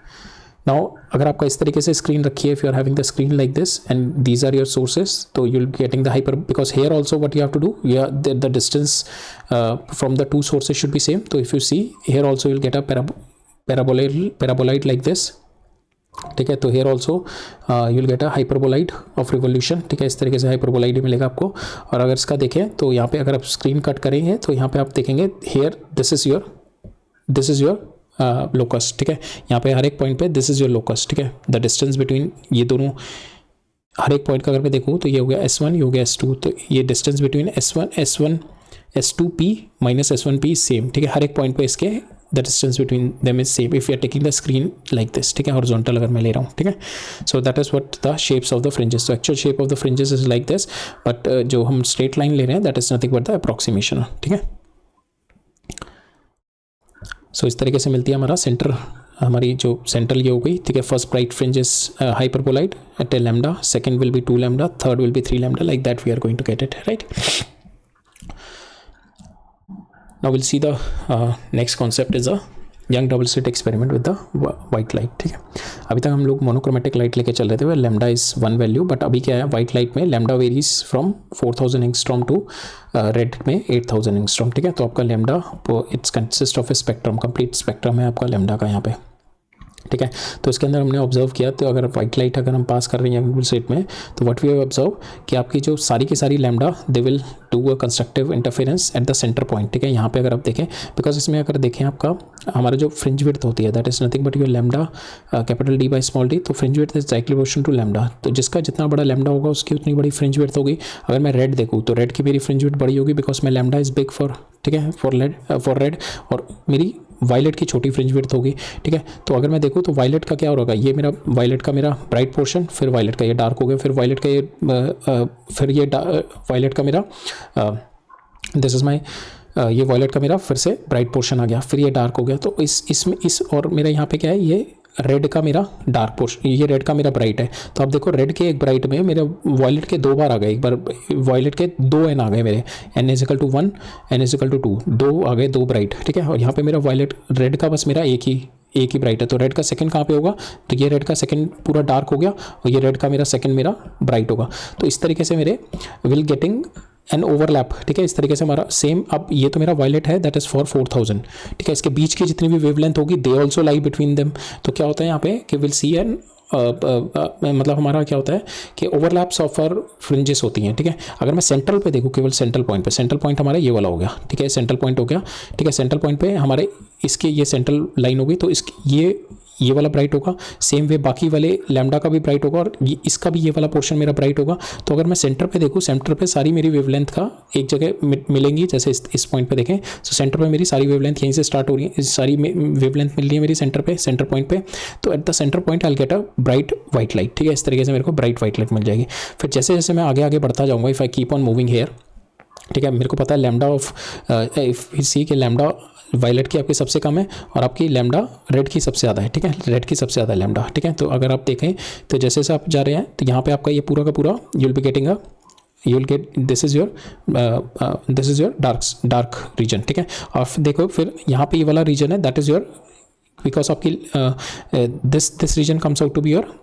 नाउ अगर आपका इस तरीके से स्क्रीन रखी है, if you are having the screen like this and these are your sources, तो you will be getting the hyper, because here also what you have to do, the distance from the two sources should be same. तो if you see here also you will get a paraboloid like this, ठीक है। तो here also you will get a hyperboloid of revolution, ठीक है, इस तरीके से hyperboloid ही मिलेगा आपको। और अगर इसका देखें तो यहाँ पे अगर आप स्क्रीन कट करेंगे तो यहाँ पे आप देखेंगे here this is your locus, ठीक है। यहाँ पे हर एक पॉइंट पे दिस इज योर लोकस, ठीक है। द डिस्टेंस बिटवीन ये दोनों हर एक पॉइंट का अगर मैं देखूँ तो ये हो गया S1, ये हो गया S2, तो ये distance between S2P minus S1P same, ठीक है। हर एक पॉइंट पे इसके the distance between them is same if you are taking the screen like this, ठीक है, हॉरिजॉन्टल अगर मैं ले रहा हूँ, ठीक है। So that is what the shapes of the fringes, तो actual shape of the fringes is like this, but जो हम स्ट्रेट लाइन ले रहे हैं that is nothing but the approximation, ठीक है। सो इस तरीके से मिलती है हमारा सेंटर, हमारी जो सेंट्रल ये हो गई, ठीक है। First bright fringe is hyperboloid at a lambda, second will be 2 lambda, third will be 3 lambda, like that we are going to get it, right? Now we'll see the next concept is a young double slit experiment with the white light, ठीक है। अभी तक हम लोग monochromatic light लेके चल रहे थे, लैम्डा इज 1 वैल्यू, बट अभी क्या है वाइट लाइट में lambda varies from 4000 angstrom to red में 8000 एंगस्ट्रॉम, ठीक है। तो आपका lambda it's consist of a spectrum, complete spectrum है आपका लैम्डा का यहाँ पे, ठीक है। तो इसके अंदर हमने ऑब्जर्व किया, तो अगर वाइट लाइट अगर हम पास कर रहे हैं डबल स्लिट में, तो व्हाट वी हैव ऑब्जर्व कि आपकी जो सारी की सारी lambda they will do a constructive interference eight the centre point, ठीक है। यहाँ पे अगर आप देखें, बिकॉज इसमें अगर देखें आपका हमारा जो फ्रिंज विड्थ होती है that is nothing but your lambda capital D by small d, तो fringe width is directly proportional to lambda, तो जिसका जितना बड़ा लैम्डा होगा उसकी उतनी बड़ी फ्रिंज विड्थ होगी। अगर मैं रेड देखूँ तो रेड की मेरी फ्रिंज विड्थ बड़ी होगी बिकॉज मैं लैम्डा इज बिग फॉर, ठीक है, फॉर रेड, और मेरी वायलेट की छोटी फ्रिंज विड्थ होगी, ठीक है। तो अगर मैं देखूँ तो वायलेट का क्या होगा, ये मेरा वायलेट का मेरा ब्राइट पोर्शन, फिर वायलेट का ये डार्क हो गया, फिर वायलेट का ये फिर ये वायलेट का मेरा दिस इज माई ये वायलेट का मेरा फिर से ब्राइट पोर्शन आ गया, फिर ये डार्क हो गया। तो इसमें और मेरा यहाँ पे क्या है, ये रेड का मेरा डार्क पोर्शन, ये रेड का मेरा ब्राइट है। तो आप देखो रेड के एक ब्राइट में मेरे वायलेट के 2 बार आ गए, एक बार वायलेट के 2 N आ गए मेरे, N = 1 N = 2, 2 आ गए, 2 ब्राइट, ठीक है। और यहाँ पे मेरा वायलेट रेड का बस मेरा एक ही ब्राइट है, तो रेड का सेकंड कहाँ पे होगा, तो ये रेड का सेकंड पूरा डार्क हो गया और ये रेड का मेरा सेकंड मेरा ब्राइट होगा। तो इस तरीके से मेरे विल गेटिंग एन ओवरलैप, ठीक है। इस तरीके से हमारा सेम, अब ये तो मेरा वायलेट है दैट इज फॉर 4000, ठीक है। इसके बीच की जितनी भी वेवलेंथ होगी they also lie between them, तो क्या होता है यहाँ पे कि विल सी एन मतलब हमारा क्या होता है कि ओवरलैप्स ऑफ आवर फ्रिंजेस होती हैं, ठीक है। अगर मैं सेंट्रल पे देखूँ, केवल सेंट्रल पॉइंट पे, सेंट्रल पॉइंट हमारा ये वाला हो गया, ठीक है, सेंट्रल पॉइंट हो गया, ठीक है। सेंट्रल पॉइंट पे हमारे इसके ये सेंट्रल लाइन हो गई, तो इसकी ये वाला ब्राइट होगा, सेम वे बाकी वाले लैम्डा का भी ब्राइट होगा और इसका भी ये वाला पोर्शन मेरा ब्राइट होगा। तो अगर मैं सेंटर पे देखूँ, सेंटर पे सारी मेरी वेवलेंथ का एक जगह मिलेंगी, जैसे इस पॉइंट पे देखें तो सेंटर पे मेरी सारी वेवलेंथ यहीं से स्टार्ट हो रही है, सारी वेवलेंथ मिल रही है मेरी सेंटर पे, सेंटर पॉइंट पे। तो eight the centre point I get a bright white light, ठीक है, इस तरीके से मेरे को ब्राइट वाइट लाइट मिल जाएगी। फिर जैसे जैसे मैं आगे आगे बढ़ता जाऊँगा, if I keep on moving hair, ठीक है, मेरे को पता है लैम्डा ऑफ इफ सी के लैम्डा वायलेट की आपकी सबसे कम है और आपकी लैम्डा रेड की सबसे ज़्यादा है, ठीक है, रेड की सबसे ज़्यादा लैम्डा, ठीक है। तो अगर आप देखें तो जैसे जैसे आप जा रहे हैं तो यहाँ पे आपका ये पूरा का पूरा you will be getting you will get this is your dark region, ठीक है। और देखो फिर यहाँ पे ये वाला रीजन है, दैट इज़ योर, बिकॉज आपकी this region comes out to be your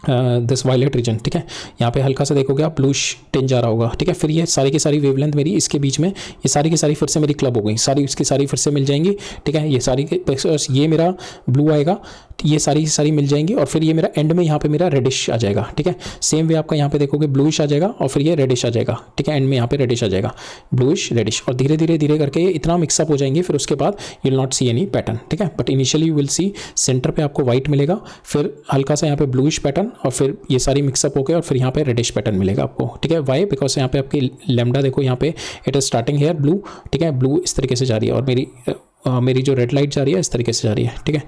this violet region, ठीक है। यहाँ पे हल्का सा देखोगे आप ब्लूश टिंज आ रहा होगा, ठीक है। फिर ये सारी की सारी वेवलेंथ मेरी इसके बीच में, ये सारी की सारी फिर से मेरी क्लब हो गई, सारी उसकी सारी फिर से मिल जाएंगी, ठीक है। ये सारी ये मेरा ब्लू आएगा, ये सारी की सारी मिल जाएंगी और फिर ये मेरा एंड में यहाँ पे मेरा रेडिश आ जाएगा, ठीक है। सेम वे आपका यहाँ पे देखोगे ब्लूइश आ जाएगा और फिर ये रेडिश आ जाएगा, ठीक है। एंड में यहाँ पे रेडिश आ जाएगा, ब्लूइश रेडिश, और धीरे धीरे धीरे करके ये इतना मिक्सअप हो जाएंगे, फिर उसके बाद you will not see any pattern, ठीक है। But initially you will see centre पे आपको व्हाइट मिलेगा, फिर हल्का सा यहाँ पे ब्लूइश पैटर्न और फिर ये सारी मिक्सअप हो गए और फिर यहाँ पे रेडिश पैटर्न मिलेगा आपको, ठीक है। वाई, बिकॉज यहाँ पे आपकी लैम्डा देखो, यहाँ पे it is starting here blue, ठीक है, ब्लू इस तरीके से जा रही है और मेरी जो रेड लाइट जा रही है इस तरीके से जा रही है, ठीक है,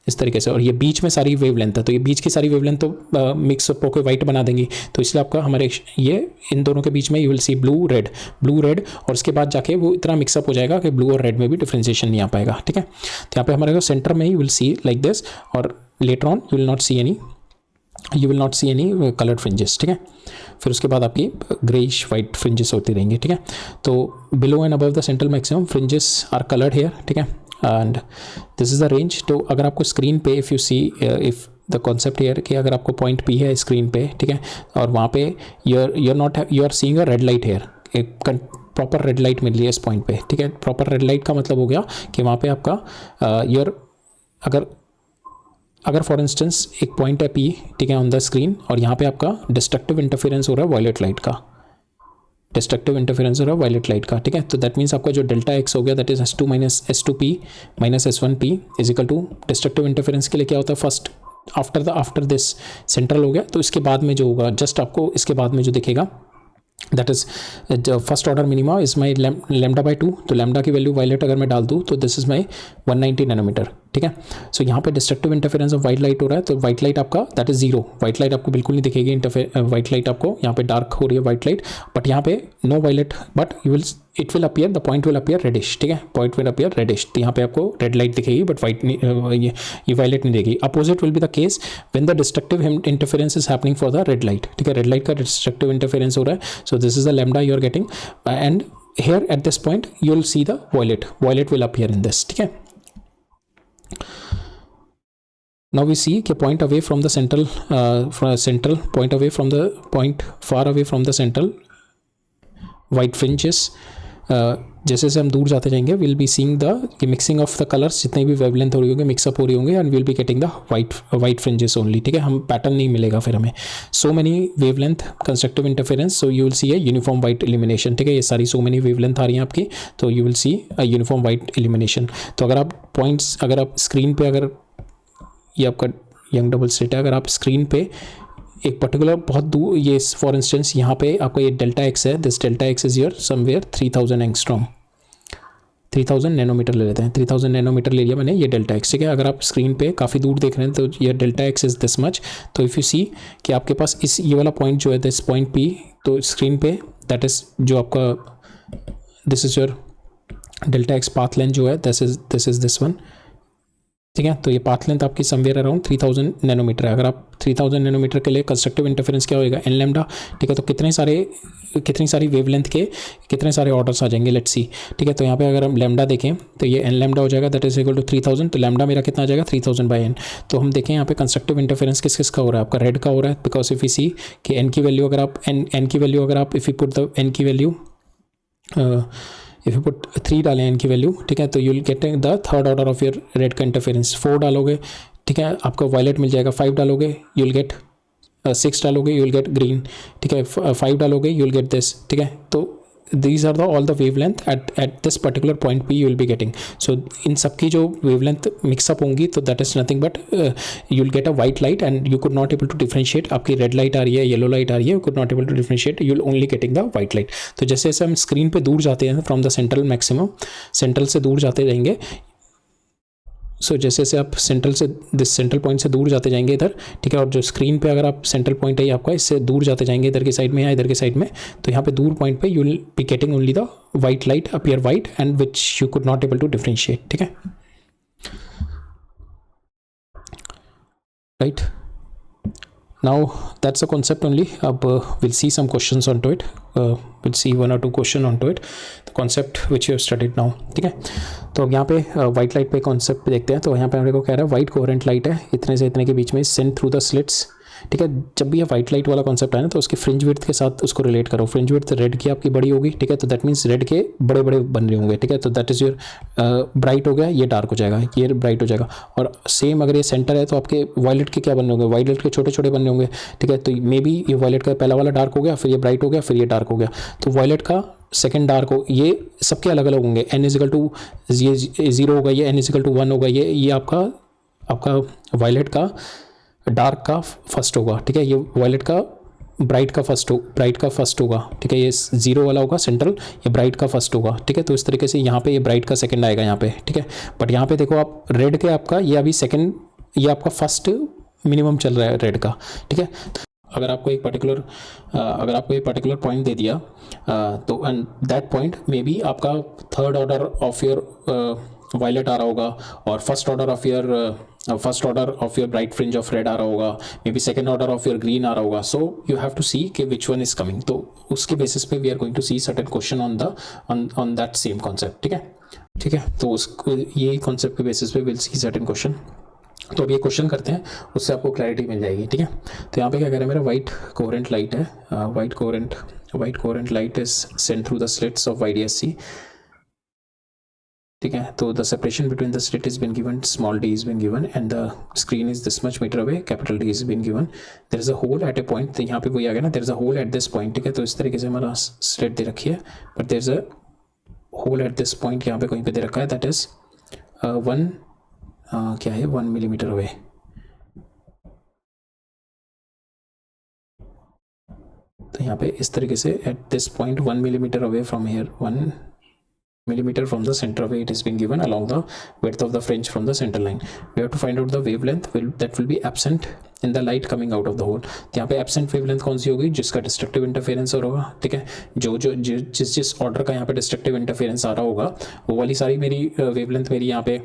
इस तरीके से। और ये बीच में सारी वेवलेंथ है, तो ये बीच की सारी वेवलेंथ तो मिक्सअप होकर वाइट बना देंगी, तो इसलिए आपका हमारे ये इन दोनों के बीच में you will C blue red और उसके बाद जाके वो इतना मिक्सअप हो जाएगा कि ब्लू और रेड में भी डिफ्रेंशिएशन नहीं आ पाएगा, ठीक है। तो यहाँ पे हमारे सेंटर में you will see like this और later on you will not see any coloured fringes, ठीक है। फिर उसके बाद आपकी ग्रेइश वाइट फ्रिंजेस होती रहेंगी, ठीक है। तो below and above the central maximum fringes are coloured here, ठीक है, and this is the range. तो अगर आपको स्क्रीन पे if you see if the concept here कि अगर आपको पॉइंट पी है स्क्रीन पे, ठीक है, और वहाँ पे you are seeing a red light here, एक प्रॉपर रेड लाइट मिल रही है इस पॉइंट पे, ठीक है। प्रॉपर रेड लाइट का मतलब हो गया कि वहाँ पे आपका अगर फॉर इंस्टेंस एक पॉइंट है पी, ठीक है, ऑन द स्क्रीन, और यहाँ पे आपका डिस्ट्रक्टिव इंटरफेरेंस हो रहा है वायलेट लाइट का, ठीक है। तो दैट मीन्स आपका जो डेल्टा एक्स हो गया that is S2 minus S2P minus S1P is equal to destructive interference के लिए क्या होता है, फर्स्ट आफ्टर दिस सेंट्रल हो गया, तो इसके बाद में जो होगा जस्ट आपको इसके बाद में जो दिखेगा that is first order minima is my lambda by 2। तो लैम्डा की वैल्यू वायलेट अगर मैं डाल दूँ तो दिस इज माई 190 नैनोमीटर, ठीक है। सो यहाँ पे destructive interference of white light हो रहा है, तो वाइट लाइट आपका that is zero, white light आपको बिल्कुल नहीं दिखेगी, वाइट लाइट आपको यहाँ पे डार्क हो रही है वाइट लाइट, बट यहाँ पे no violet, but it will appear, the point will appear reddish, ठीक है, पॉइंट विल अपीयर रेडिश। तो यहाँ पे आपको रेड लाइट दिखेगी बट वाइट ये वायलेट नहीं दिखेगी। Opposite will be the case when the destructive interference is happening for the red light, ठीक है, रेड लाइट का डिस्ट्रक्टिव इंटरफेरेंस हो रहा है, so this is the lambda you are getting and here at this point you will see the violet will appear in this, ठीक है। now we see कि point away from the central point away from the point far away from the central white fringes, जैसे जैसे हम दूर जाते जाएंगे will be seeing the mixing of the colours, जितने भी वेवलेंथ हो रही होंगे मिक्सअप हो रही होंगे, and will be getting the white fringes only, ठीक है। हम पैटर्न नहीं मिलेगा फिर हमें, so many wavelength constructive interference, so you will C a uniform white illumination, ठीक है। ये सारी सो मेनी वेवलेंथ आ रही हैं आपकी, तो you will C a uniform white illumination. तो अगर आप पॉइंट्स, अगर आप स्क्रीन पे, अगर ये आपका यंग डबल स्लिट है, अगर आप स्क्रीन पे एक पर्टिकुलर बहुत दूर, ये फॉर इंस्टेंस यहाँ पे आपका ये डेल्टा एक्स है, this delta x is your somewhere 3000 angstrom, 3000 nanometre ले लेते हैं, 3000 नैनोमीटर ले लिया मैंने, ये डेल्टा एक्स, ठीक है। अगर आप स्क्रीन पे काफ़ी दूर देख रहे हैं तो ये delta x is this much, तो इफ़ यू सी कि आपके पास ये वाला पॉइंट जो है दिस पॉइंट पी, तो स्क्रीन पे दैट इज़ जो आपका this is your delta x path length जो है दिस इज दिस वन, ठीक है। तो ये पाथ लेंथ आपकी समवेयर अराउंड 3000 नैनोमीटर है। अगर आप 3000 नैनोमीटर के लिए कंस्ट्रक्टिव इंटरफेरेंस क्या होएगा, एन लैम्डा, ठीक है। तो कितनी सारी वेवलेंथ के कितने सारे ऑर्डर्स आ जाएंगे, लेट्स सी, ठीक है। तो यहाँ पे अगर हम लैम्डा देखें तो ये एन लैम्डा हो जाएगा, दैट इज इक्वल टू 3000, तो लैम्डा मेरा कितना आ जाएगा 3000 बाई एन। तो हम देखें यहाँ पे कंस्ट्रक्टिव इंटरफेरेंस किस का हो रहा है, आपका रेड का हो रहा है, बिकॉज इफ यू सी कि एन की वैल्यू अगर आप एन की वैल्यू अगर आप if you put the n की वैल्यू इफ़ यू पुट 3 डालें एन की वैल्यू, ठीक है, तो you will get the third order of your red का इंटरफेरेंस। 4 डालोगे, ठीक है, आपका वायलेट मिल जाएगा। 5 डालोगे यू विल गेट 6 डालोगे यू विल गेट ग्रीन, ठीक है। 5 डालोगे यू विल गेट दिस, ठीक है। तो these are the all the wavelength at this particular point p you will be getting. So in सबकी जो wavelength mix up होंगी तो that is nothing but you will get a white light and you could not able to differentiate. आपकी red light आ रही है, yellow light आ रही है, you could not able to differentiate, you will only getting the white light. तो जैसे जैसे हम screen पे दूर जाते हैं from the central maximum, central से दूर जाते रहेंगे, सो जैसे जैसे आप सेंट्रल से दिस सेंट्रल पॉइंट से दूर जाते जाएंगे इधर, ठीक है, और जो स्क्रीन पे अगर आप सेंट्रल पॉइंट है आपका, इससे दूर जाते जाएंगे इधर की साइड में या इधर की साइड में, तो यहाँ पे दूर पॉइंट पे you will be getting only the white light appear white and which you could not able to differentiate. ठीक है, right. Now that's the concept only. अब we'll see some questions onto it. We'll see one or two question onto it. The concept which you have studied now. ठीक है, तो अब यहाँ पे white light पे कॉन्सेप्ट देखते हैं. तो यहाँ पे हमारे को कह रहा है वाइट कोहेरेंट लाइट है इतने से इतने के बीच में, सेंड थ्रू द स्लिट्स. ठीक है, जब भी ये वाइट लाइट वाला कॉन्सेप्ट है ना, तो उसकी फ्रिंज विड्थ के साथ उसको रिलेट करो. फ्रिंज विड्थ रेड की आपकी बड़ी होगी, ठीक है, तो दैट मीन्स रेड के बड़े बड़े बन रहे होंगे. ठीक है, तो दैट इज़ योर ब्राइट हो गया, ये डार्क हो जाएगा, ये ब्राइट हो जाएगा. और सेम अगर ये सेंटर है तो आपके वायलेट के क्या बनने होंगे, वायलेट के छोटे छोटे बनने होंगे. ठीक है, तो मे बी ये वायलेट का पहला वाला डार्क हो गया, फिर ये ब्राइट हो गया, फिर ये डार्क हो गया. तो वायलेट का सेकंड डार्क हो, ये सबके अलग अलग होंगे. n इजिकल टू ये 0 होगा, ये n इजिकल टू 1 होगा, ये आपका वायलेट का डार्क का फर्स्ट होगा. ठीक है, ये वायलेट का ब्राइट का फर्स्ट होगा. ठीक है, ये 0 वाला होगा सेंट्रल, ये ब्राइट का फर्स्ट होगा. ठीक है, तो इस तरीके से यहाँ पे ये ब्राइट का सेकंड आएगा यहाँ पे. ठीक है, बट यहाँ पे देखो आप रेड के आपका ये अभी सेकंड, ये आपका फर्स्ट मिनिमम चल रहा है रेड का. ठीक है, अगर आपको एक पर्टिकुलर पॉइंट दे दिया तो and that point may be आपका third order of your violet आ रहा होगा, और first order of your bright fringe of red आ रहा होगा, may be second order of your green आ रहा होगा. So you have to see कि विच वन इज कमिंग. तो उसके बेसिस पे we are going to see certain question on that same concept. ठीक है, तो उसको ये कॉन्सेप्ट के बेसिस पे विल सी सर्टेन क्वेश्चन. तो अब ये क्वेश्चन करते हैं, उससे आपको क्लैरिटी मिल जाएगी. ठीक है, तो यहाँ पे क्या कह रहा है, मेरा वाइट कोहेरेंट लाइट है, white coherent light is send through the slits of YDSC. ठीक है, तो the separation between the slit is been given, small d is been given and the screen is this much metre away, capital D is been given. There is a hole at a point, तो यहाँ पे वही आ गया ना, there is a hole at this point. ठीक है, तो इस तरीके से हमारा स्लिट दे रखी है, but there is a hole at this point, यहाँ पे कहीं पे दे रखा है, दैट इज 1 मिलीमीटर अवे. तो यहाँ पे इस तरीके से eight this point 1 millimetre away from here, 1 millimeter from the center away it is being given along the width of the fringe from the center line. We have to find out the wavelength that will be absent in the light coming out of the hole. तो यहाँ पे absent wavelength कौन सी होगी, जिसका destructive interference होगा. ठीक है, जिस ऑर्डर का यहाँ पे डिस्ट्रक्टिव इंटरफेरेंस आ रहा होगा, वो वाली सारी मेरी वेवलेंथ मेरी यहाँ पे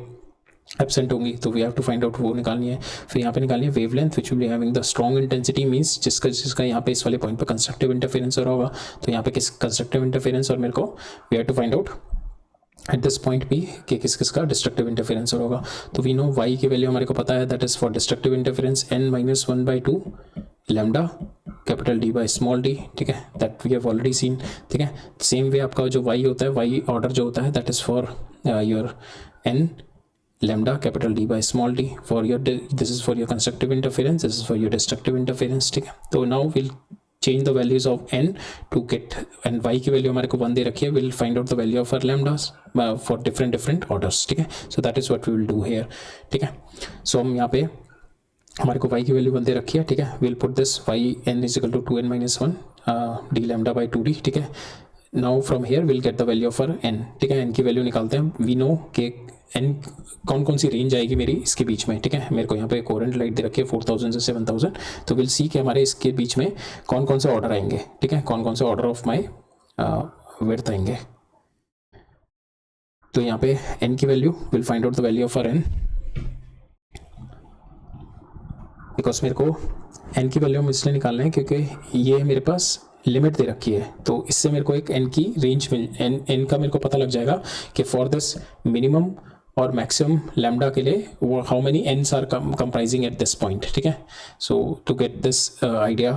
एब्सेंट होंगी. तो we have to find out वो निकालनी है. फिर यहाँ पे निकालनी है wavelength which will be having the strong intensity, means जिसका यहाँ पे इस वाले पॉइंट पे कंस्ट्रक्टिव इंटरफेरेंस हो रहा होगा. तो यहाँ पे किस कंस्ट्रक्टिव इंटरफेरेंस, और मेरे को we have to find out at this point भी कि किसका डिस्ट्रक्टिव इंटरफेरेंस होगा. तो वी नो y की वैल्यू हमारे को पता है, that is for destructive interference n-1/2 lambda capital D by small d. ठीक है, that we have already seen. ठीक है, सेम वे आपका जो y होता है, y ऑर्डर जो होता है, that is for your n lambda capital D by small d for your this is for your constructive interference, this is for your destructive interference. ठीक है, तो now we'll change the values of n to get, and y की value हमारे को 1 दे रखी है, we'll find out the value of our lambdas for different orders. ठीक है, so that is what we will do here. ठीक है, so हम यहाँ पे हमारे को y की वैल्यू 1 दे रखी है. ठीक है, we'll put this y n is equal to 2n-1 d lambda by 2d. ठीक है, now from here we'll get the value of our n. ठीक है, n की वैल्यू निकालते हैं. we know कि n कौन सी रेंज आएगी मेरी इसके बीच में. ठीक है, मेरे को यहाँ पे कोहेरेंट लाइट दे रखी है 4000 से 7000. तो विल सी कि हमारे इसके बीच में कौन से ऑर्डर आएंगे. ठीक है, कौन से ऑर्डर ऑफ माई विड्थ आएंगे. तो यहाँ पे n की value will find out the value of our n, because मेरे को n की वैल्यू हम इसलिए निकालना है क्योंकि ये मेरे पास लिमिट दे रखी है. तो इससे मेरे को एक n की रेंज n का मेरे को पता लग जाएगा कि फॉर दिस मिनिमम और मैक्सिमम लैम्डा के लिए वो how many n's are comprising at this point. ठीक है, so to get this idea,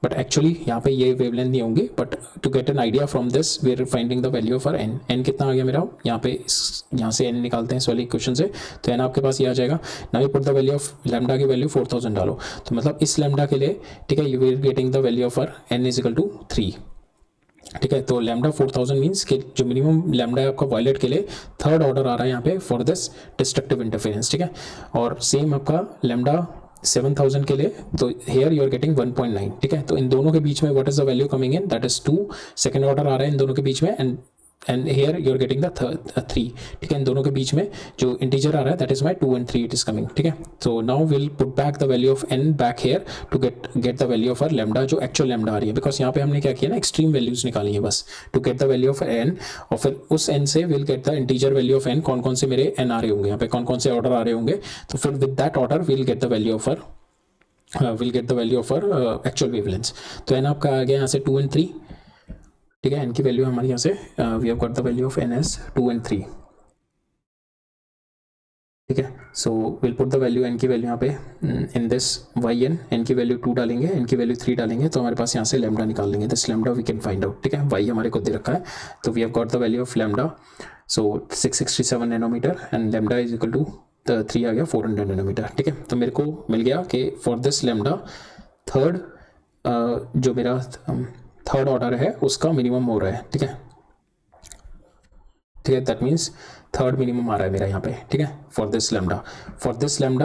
but actually यहाँ पे ये वेवलेंथ नहीं होंगे, but to get an idea from this we are finding the value of are n. N कितना आ गया मेरा, यहाँ पे यहाँ से एन निकालते हैं इस वाले इक्वेशन से, तो एन आपके पास ये आ जाएगा. Now you put the value of lambda की वैल्यू 4000 डालो, तो मतलब इस लैम्डा के लिए, ठीक है, you are getting the value of are n is equal to 3. ठीक है। तो लैम्डा 4000 मीन्स कि जो मिनिमम लैम्डा है आपका वायलेट के लिए थर्ड ऑर्डर आ रहा है यहाँ पे फॉर दिस डिस्ट्रक्टिव इंटरफेरेंस। ठीक है, और सेम आपका लैम्डा 7000 के लिए, तो हेयर यू आर गेटिंग 1.9। ठीक है, तो इन दोनों के बीच में what is the value coming in, that is 2, second order आ रहा है इन दोनों के बीच में, and here you are getting the 3। ठीक है, इन दोनों के बीच में जो इंटीजर आ रहा है that is my 2 and 3 it is coming. ठीक है, so now will put back the value of n back here to get the value of our lambda, जो एक्चुअल लैम्डा आ रही है, बिकॉज यहाँ पे हमने क्या किया ना, एक्सट्रीम वैल्यूज निकाली है बस to get the value of n, और फिर उस n से will get the integer value of n, कौन कौन से मेरे n आ रहे होंगे यहाँ पे, कौन कौन से ऑर्डर आ रहे होंगे, तो फिर with that order will get the value of will get the value of actual wavelengths. तो n आपका आ गया यहाँ से 2 and 3। ठीक है, n की वैल्यू हमारे यहाँ से we have got the value of n as 2 and 3। ठीक है, so will put the value n की वैल्यू यहाँ पे इन दिस n की वैल्यू 2 डालेंगे, n की वैल्यू 3 डालेंगे, तो हमारे पास यहाँ से लैम्डा निकाल लेंगे, this lambda we can find out. ठीक है, y हमारे को दे रखा है, तो we have got the value of lambda, so 667 nanometre, and lambda is equal to 3 आ गया 400 नैनोमीटर। ठीक है, तो मेरे को मिल गया कि फॉर दिस लैम्डा थर्ड जो मेरा थर्ड ऑर्डर है उसका मिनिमम हो रहा है। ठीक है, ठीक है, दैट मीन्स थर्ड मिनिमम आ रहा है मेरा यहाँ पे। ठीक है, for this lambda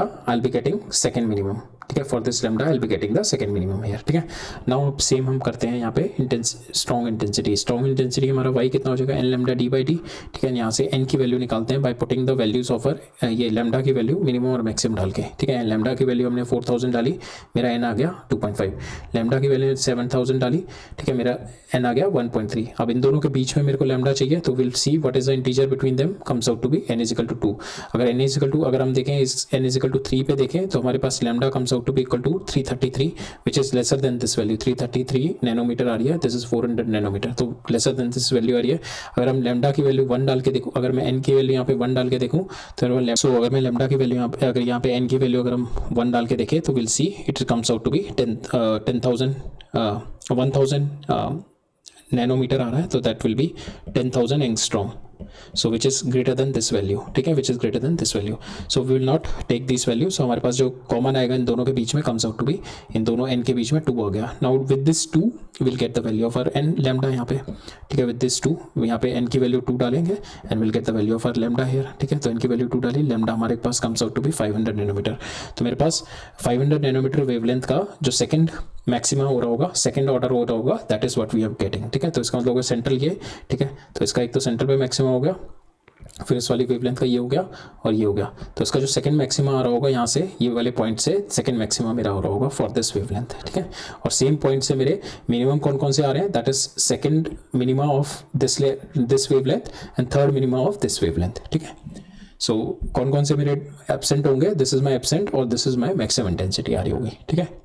I will be getting second minimum. ठीक है, for this lambda I will be getting the second minimum here. ठीक है, नाउ अब सेम हम करते हैं यहाँ पे स्ट्रॉन्ग इंटेंसिटी हमारा y कितना हो जाएगा, n lambda d by D. ठीक है, यहाँ से n की वैल्यू निकालते हैं by putting the values of ये लैम्डा की वैल्यू मिनिमम और मैक्सिमम डाल के। ठीक है, लैम्डा की वैल्यू हमने 4000 डाली, मेरा n आ गया 2.5, लैम्डा की वैल्यू 7000 डाली, ठीक है, मेरा n आ गया 1.3। अब इन दोनों के बीच में मेरे को लैम्डा चाहिए, तो will see what is the integer between them, comes out to be n is equal to 2। अगर n इज इक्वल टू, अगर हम देखें इस n इज इक्वल टू 3 पे देखें, तो हमारे पास lambda comes out to be equal to 333, which is lesser than this value. 333 nanometre आ रही है, दिस इज 400 नैनोमीटर, तो लेसर देन दिस वैल्यू आ रही है। अगर हम लैम्डा की वैल्यू 1 डाल के देखूँ, अगर मैं n की वैल्यू यहाँ पे 1 डाल के देखूँ, तो सो अगर मैं लैम्डा की वैल्यू अगर यहाँ पे n की वैल्यू अगर हम 1 डाल के देखें, तो will see it comes out to be 1000 nanometre आ रहा है, तो that will be 10,000 angstrom, so which is greater than this value। ठीक है, which is greater than this value, so we will not take these value। so हमारे पास जो common आएगा इन दोनों के बीच में comes out to be, इन दोनों n के बीच में 2 आ गया। now with this 2 we'll get the value of our n lambda यहाँ पे। ठीक है, with this 2 यहाँ पे n की वैल्यू 2 डालेंगे and we'll get the value of our lambda here। ठीक है, तो n की वैल्यू 2 डाली, लैम्डा हमारे पास comes out to be 500 nanometre. तो मेरे पास 500 नैनोमीटर वेवलेंथ का जो सेकंड मैक्सिमा हो रहा होगा, सेकंड ऑर्डर हो रहा होगा, that is what we are getting. ठीक है, तो इसका मतलब होगा सेंट्रल ये। ठीक है, तो इसका एक तो सेंट्रल पे मैक्सिमा हो गया, फिर इस वाली वेवलेंथ का ये हो गया और ये हो गया, तो इसका जो सेकंड मैक्सिमा आ रहा होगा यहाँ से, ये वाले पॉइंट से सेकंड मैक्सिमा मेरा हो रहा होगा फॉर दिस वेवलेंथ। ठीक है, और सेम पॉइंट से मेरे मिनिमम कौन कौन से आ रहे हैं, that is second minima of this wavelength and third minima of this wavelength. ठीक है, सो कौन कौन से मेरे एब्सेंट होंगे, दिस इज माई एब्सेंट और this is my maximum intensity आ रही होगी। ठीक है,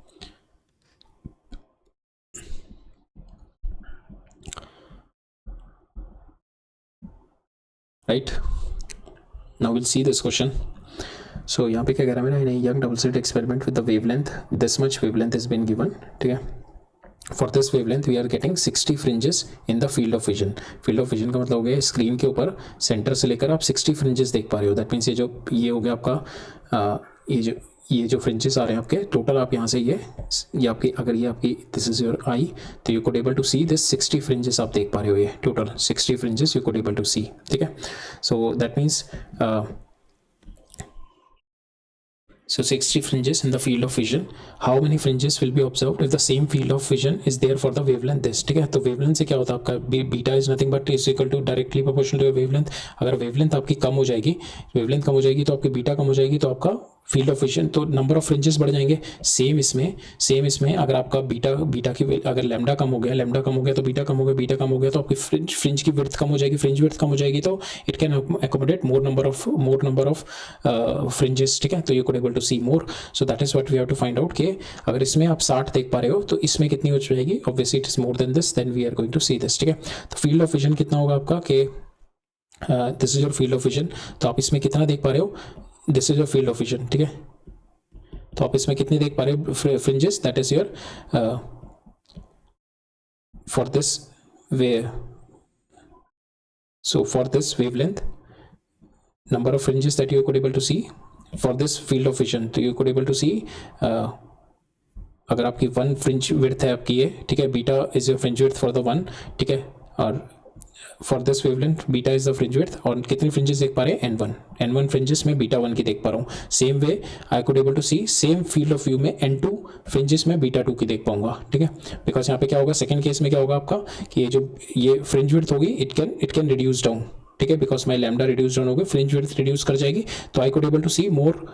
right, now will see this question. So यहाँ पे क्या कह रहा है मेरा, in Young double slit experiment with the wavelength this much wavelength is been given. ठीक है, for this wavelength we are getting 60 fringes in the field of vision. Field of vision का मतलब हो गया स्क्रीन के ऊपर सेंटर से लेकर आप 60 फ्रिंजेस देख पा रहे हो, दैट मीन्स ये हो गया आपका ये जो फ्रिंजेस आ रहे हैं आपके टोटल, आप यहाँ से ये आपकी, अगर ये आपकी दिस इज योर आई, तो you could able to see this 60 fringes आप देख पा रहे हो, ये total 60 fringes you could able to see. ठीक है, so that means so 60 fringes in the field of vision, how many fringes will be observed if the same field of vision is there for the wavelength this। ठीक है, तो wavelength से क्या होता है आपका, beta is nothing but is equal to directly proportional to wavelength. अगर wavelength आपकी कम हो जाएगी, वेवलेंथ कम हो जाएगी तो आपकी बीटा कम हो जाएगी, तो आपका फील्ड ऑफ विजन, तो नंबर ऑफ फ्रिंजेस बढ़ जाएंगे। सेम इसमें अगर आपका बीटा की अगर लैम्डा कम हो गया तो बीटा कम हो गया तो आपकी फ्रिंज की विड्थ कम हो जाएगी, फ्रिंज विड्थ कम हो जाएगी, तो it can accommodate more number of fringes. ठीक है, तो you could able to see more, so that is what we have to find out कि अगर इसमें आप 60 देख पा रहे हो तो इसमें कितनी हो जाएगी, obviously it is more than this, then we are going to see this. ठीक है, तो फील्ड ऑफ विजन कितना होगा आपका कि this is your field of vision, तो आप इसमें कितना देख पा रहे हो, this is your field of vision. ठीक है, तो आप इसमें कितने देख पा रहे हो fringes, that is your for this for this wavelength number of fringes that you could able to see for this field of vision, so you could able to see अगर आपकी 1 फ्रिंज विड्थ है आपकी ये, ठीक है, beta is your fringe width for the 1, ठीक है, और for this wavelength beta is the fringe width, और कितनी फ्रिंजेस देख पा रहे हैं, n1 फ्रिंजेस में बीटा 1 की देख पा रहा हूँ. Same way I could able to see same field of view में n2 फ्रिंजेस में बीटा 2 की देख पाऊंगा, ठीक है, बिकॉज यहाँ पे क्या होगा, सेकंड केस में क्या होगा आपका कि ये फ्रिंज विड्थ होगी, इट कैन रिड्यूस डाउन, ठीक है, because my lambda reduce down होगी, फ्रिंज विड्थ रिड्यूस कर जाएगी, तो आई कुड एबल टू सी मोर,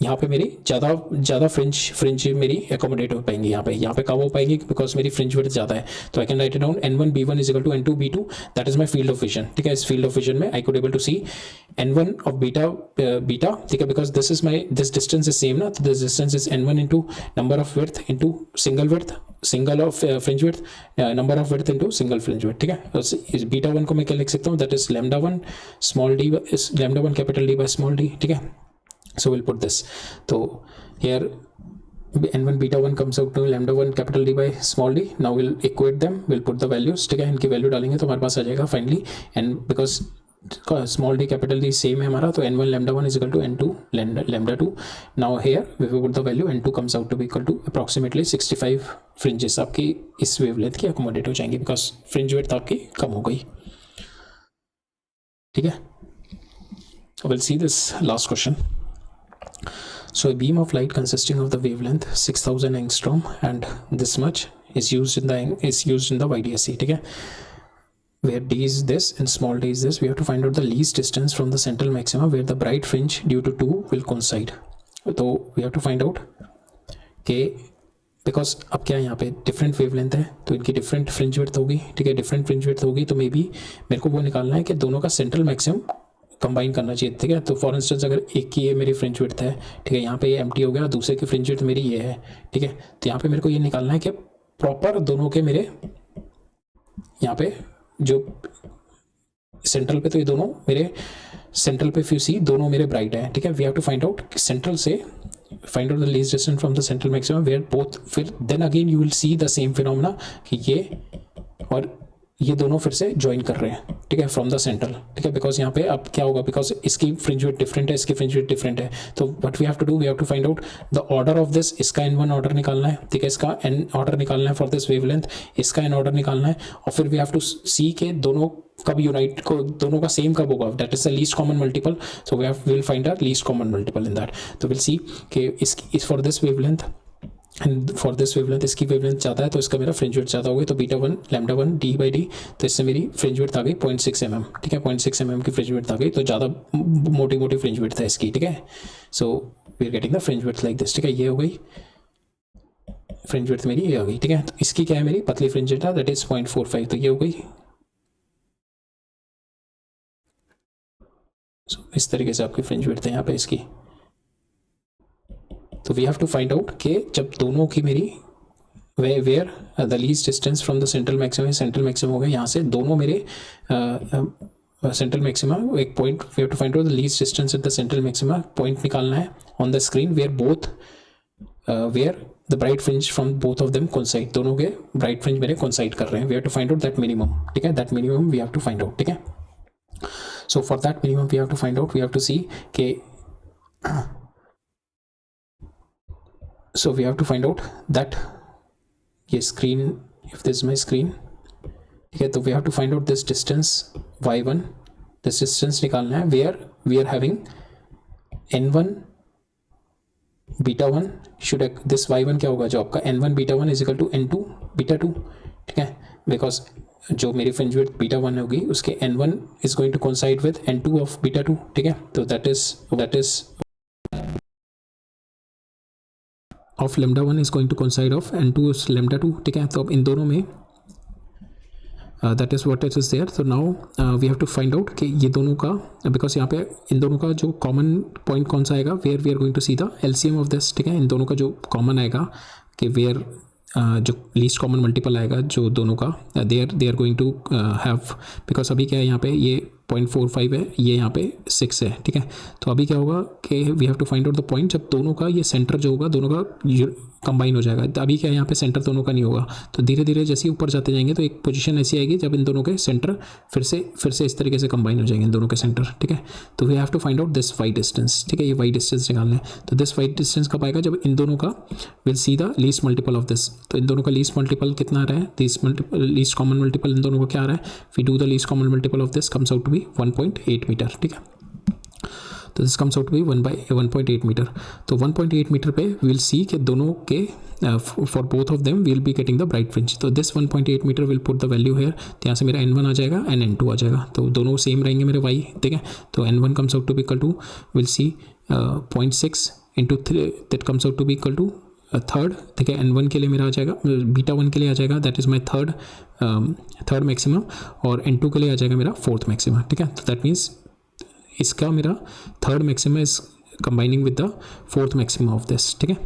यहाँ पे मेरी ज़्यादा फ्रिंज मेरी एकोमोडेट हो पाएंगी, यहाँ पे कम हो पाएंगी बिकॉज मेरी फ्रिंज विड्थ ज़्यादा है. तो I can write it down n1 b1 is equal to n2 b2, that is my field of vision, ठीक है. इस फील्ड ऑफ विजन में I could able to see n1 of beta, ठीक है, because this distance is same ना, तो this distance is n1 into number of width into single of fringe width, number of width into single fringe width, ठीक है. इस beta 1 को मैं क्या लिख सकता हूँ, that is lambda 1 small D, lambda 1 capital D by small D, ठीक है. So we'll put this. So here n1 beta 1 comes out to lambda 1 capital D by small d. Now we'll equate them. We'll put the values. ठीक है, इनकी value डालेंगे तो हमारे पास आ जाएगा finally, and because small d capital D same है हमारा, तो n1 lambda 1 is equal to n2 lambda 2. Now here we will put the value, n2 comes out to be equal to approximately 65 fringes आपकी इस wavelength की accommodate हो जाएंगी, because fringe width आपकी कम हो गई, ठीक है. We'll see this last question. So a beam of light consisting of the wavelength 6000 angstrom and this much is used in the YDSC, ठीक है, where d is this and small d is this. We have to find out the least distance from the central maxima where the bright fringe due to 2 will coincide. तो we have to find out कि because अब क्या है, यहाँ पे different wavelength है तो इनकी डिफरेंट फ्रिंज विड्थ होगी, ठीक है, डिफरेंट फ्रिंज विड्थ होगी, तो मे बी मेरे को वो निकालना है कि दोनों का सेंट्रल मैक्सिमम कंबाइन करना चाहिए, ठीक है. तो फॉर इंस्टेंस अगर एक की ये मेरी फ्रिंज विड्थ है, ठीक है, यहाँ पे ये एम्प्टी हो गया, दूसरे की फ्रिंज विड्थ मेरी ये है, ठीक है, तो यहाँ पे मेरे को ये निकालना है कि प्रॉपर दोनों के मेरे यहाँ पे जो सेंट्रल पे, तो ये दोनों मेरे सेंट्रल पे फ्यू सी दोनों मेरे ब्राइट है, ठीक है. We have to find out central से find out the least distance from the central maximum where both, फिर then again you will see the same phenomena कि ये और ये दोनों फिर से ज्वाइन कर रहे हैं, ठीक है, फ्रॉम द सेंट्रल, ठीक है, बिकॉज यहाँ पे अब क्या होगा, बिकॉज इसकी फ्रिंज विड्थ डिफरेंट है, इसकी फ्रिंज विड्थ डिफरेंट है, तो what we have to do, we have to find out the order of this. इसका n1 ऑर्डर निकालना है, ठीक है, इसका n ऑर्डर निकालना है फॉर दिस वेवलेंथ, इसका n ऑर्डर निकालना है, और फिर वी हैव टू सी के दोनों कब यूनाइट को, दोनों का सेम कब होगा, that is the least common multiple. So we will find our least common multiple in that. तो विल सी कि इस for this wavelength and for this wavelength, इसकी वेवलेंथ ज़्यादा है तो इसका मेरा फ्रिंज विड्थ ज़्यादा हो गई, तो beta 1 lambda 1 D by D, तो इससे मेरी फ्रिंज विड्थ आ गई 0.6 mm, ठीक है, 0.6 mm की फ्रिंज विड्थ आ गई, तो ज़्यादा मोटी फ्रिंज विड्थ है इसकी, ठीक है. So we are getting the fringe width like this, ठीक है, ये हो गई फ्रिंज विड्थ मेरी, ये हो गई, ठीक है. तो इसकी क्या है मेरी पतली फ्रिंज विड्थ है, दैट इज 0.45, तो ये हो गई. सो इस तरीके से आपकी फ्रिंज विड्थ है यहाँ पे इसकी. तो we have to find out कि जब दोनों की मेरी where the least distance from the central maximum हो गया, यहाँ से दोनों मेरे सेंट्रल मैक्सिमा एक point, we have to find out the least distance at the central maxima, point निकालना है on the screen where the bright fringe from both of them coincide, दोनों के ब्राइट फ्रिंज मेरे कोइंसाइड कर रहे हैं. We have to find out that minimum, ठीक है, that minimum we have to find out, ठीक है. So for that minimum we have to find out, we have to see के so we have to find out that ये screen, if this is my screen, ठीक है, तो we have to find out this distance y1, this distance निकालना है where we are having n1 beta 1 should, this y1 क्या होगा, जो आपका n1 beta 1 is equal to n2 beta 2, ठीक है, because जो मेरी फ्रिंज विड्थ बीटा 1 होगी उसके n1 is going to coincide with n2 of beta 2, ठीक है, तो that is of lambda 1 is going to coincide of n2 lambda 2, ठीक है. तो अब इन दोनों में that is what it is there. तो now we have to find out कि ये दोनों का, बिकॉज यहाँ पे इन दोनों का जो कॉमन पॉइंट कौन सा आएगा, where we are going to see the LCM of this, ठीक है. इन दोनों का जो कॉमन आएगा कि वेयर जो लीस्ट कॉमन मल्टीपल आएगा जो दोनों का, they are going to have, because अभी क्या है यहाँ पे ये 0.45 है, ये यहाँ पे 6 है, ठीक है। तो अभी क्या होगा कि we have to find out the point जब दोनों का ये सेंटर जो होगा दोनों का कंबाइन हो जाएगा। तो अभी क्या है, यहाँ पे सेंटर दोनों का नहीं होगा, तो धीरे धीरे जैसे ही ऊपर जाते जाएंगे तो एक पोजीशन ऐसी आएगी जब इन दोनों के सेंटर फिर से इस तरीके से कंबाइन हो जाएंगे इन दोनों के सेंटर, ठीक है। तो we have to find out this y distance, ठीक है, ये वाई डिस्टेंस निकालना है। तो दिस वाई डिस्टेंस कब आएगा, जब इन दोनों का will see the least multiple of this. तो इन दोनों का लीस्ट मल्टीपल कितना आ रहा है, लीस्ट कॉमन मल्टीपल इन दोनों का क्या आ रहा है, we do the least common multiple of this comes out to be 1.8 metre, ठीक है। तो this comes out to be 1.8 metre. तो 1.8 मीटर पे विल सी कि दोनों के for both of them will be getting the bright fringe. तो this 1.8 metre will put the value here, तो यहाँ से मेरा n1 आ जाएगा एंड n2 आ जाएगा, तो दोनों सेम रहेंगे मेरे y, ठीक है। तो n1 comes out to be equal to will see 0.6 into 3, that comes out to be equal to third, ठीक है। n1 के लिए मेरा आ जाएगा, बीटा 1 के लिए आ जाएगा that is my third maximum, और n2 के लिए आ जाएगा मेरा फोर्थ मैक्सिमम, ठीक है। तो दैट मीन्स इसका मेरा third maximum is combining with the fourth maximum of this, ठीक है,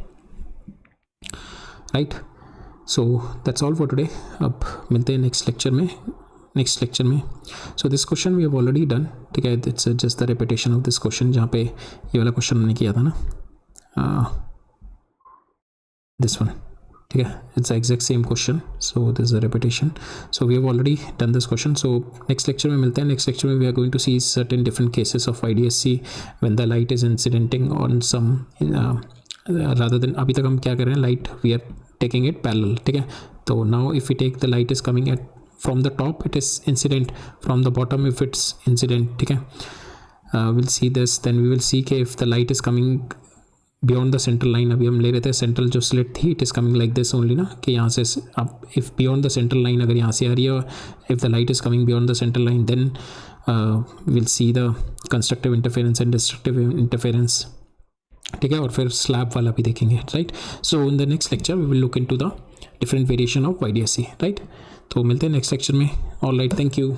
right. So that's all for today. अब मिलते हैं नेक्स्ट लेक्चर में। So this question we have already done, ठीक है, it's just the repetition of this question, जहाँ पे ये वाला क्वेश्चन हमने किया था ना, दिस वन, ठीक है, it's exact same question, so this is a repetition. So we have already done this question. So next lecture में मिलते हैं। नेक्स्ट लेक्चर में we are going to see certain different cases of IDSC when the light is incidenting on some rather then, अभी तक हम क्या कर रहे हैं, light we are taking it parallel, ठीक है। तो now if we take the light is coming at from the top it is incident, from the bottom if it's incident, ठीक है। Will see this, then we will see के if the light is coming beyond the central line, अभी हम ले रहे थे central जो slit थी, it is coming like this only ना, कि यहाँ से अब if beyond the central line अगर यहाँ से आ रही है, if the light is coming beyond the central line, then will see the constructive interference and destructive interference, ठीक है। और फिर स्लैब वाला भी देखेंगे, right. So in the next lecture we will look into the different variation of IDSC, right. तो मिलते हैं नेक्स्ट लेक्चर में। All right, thank you.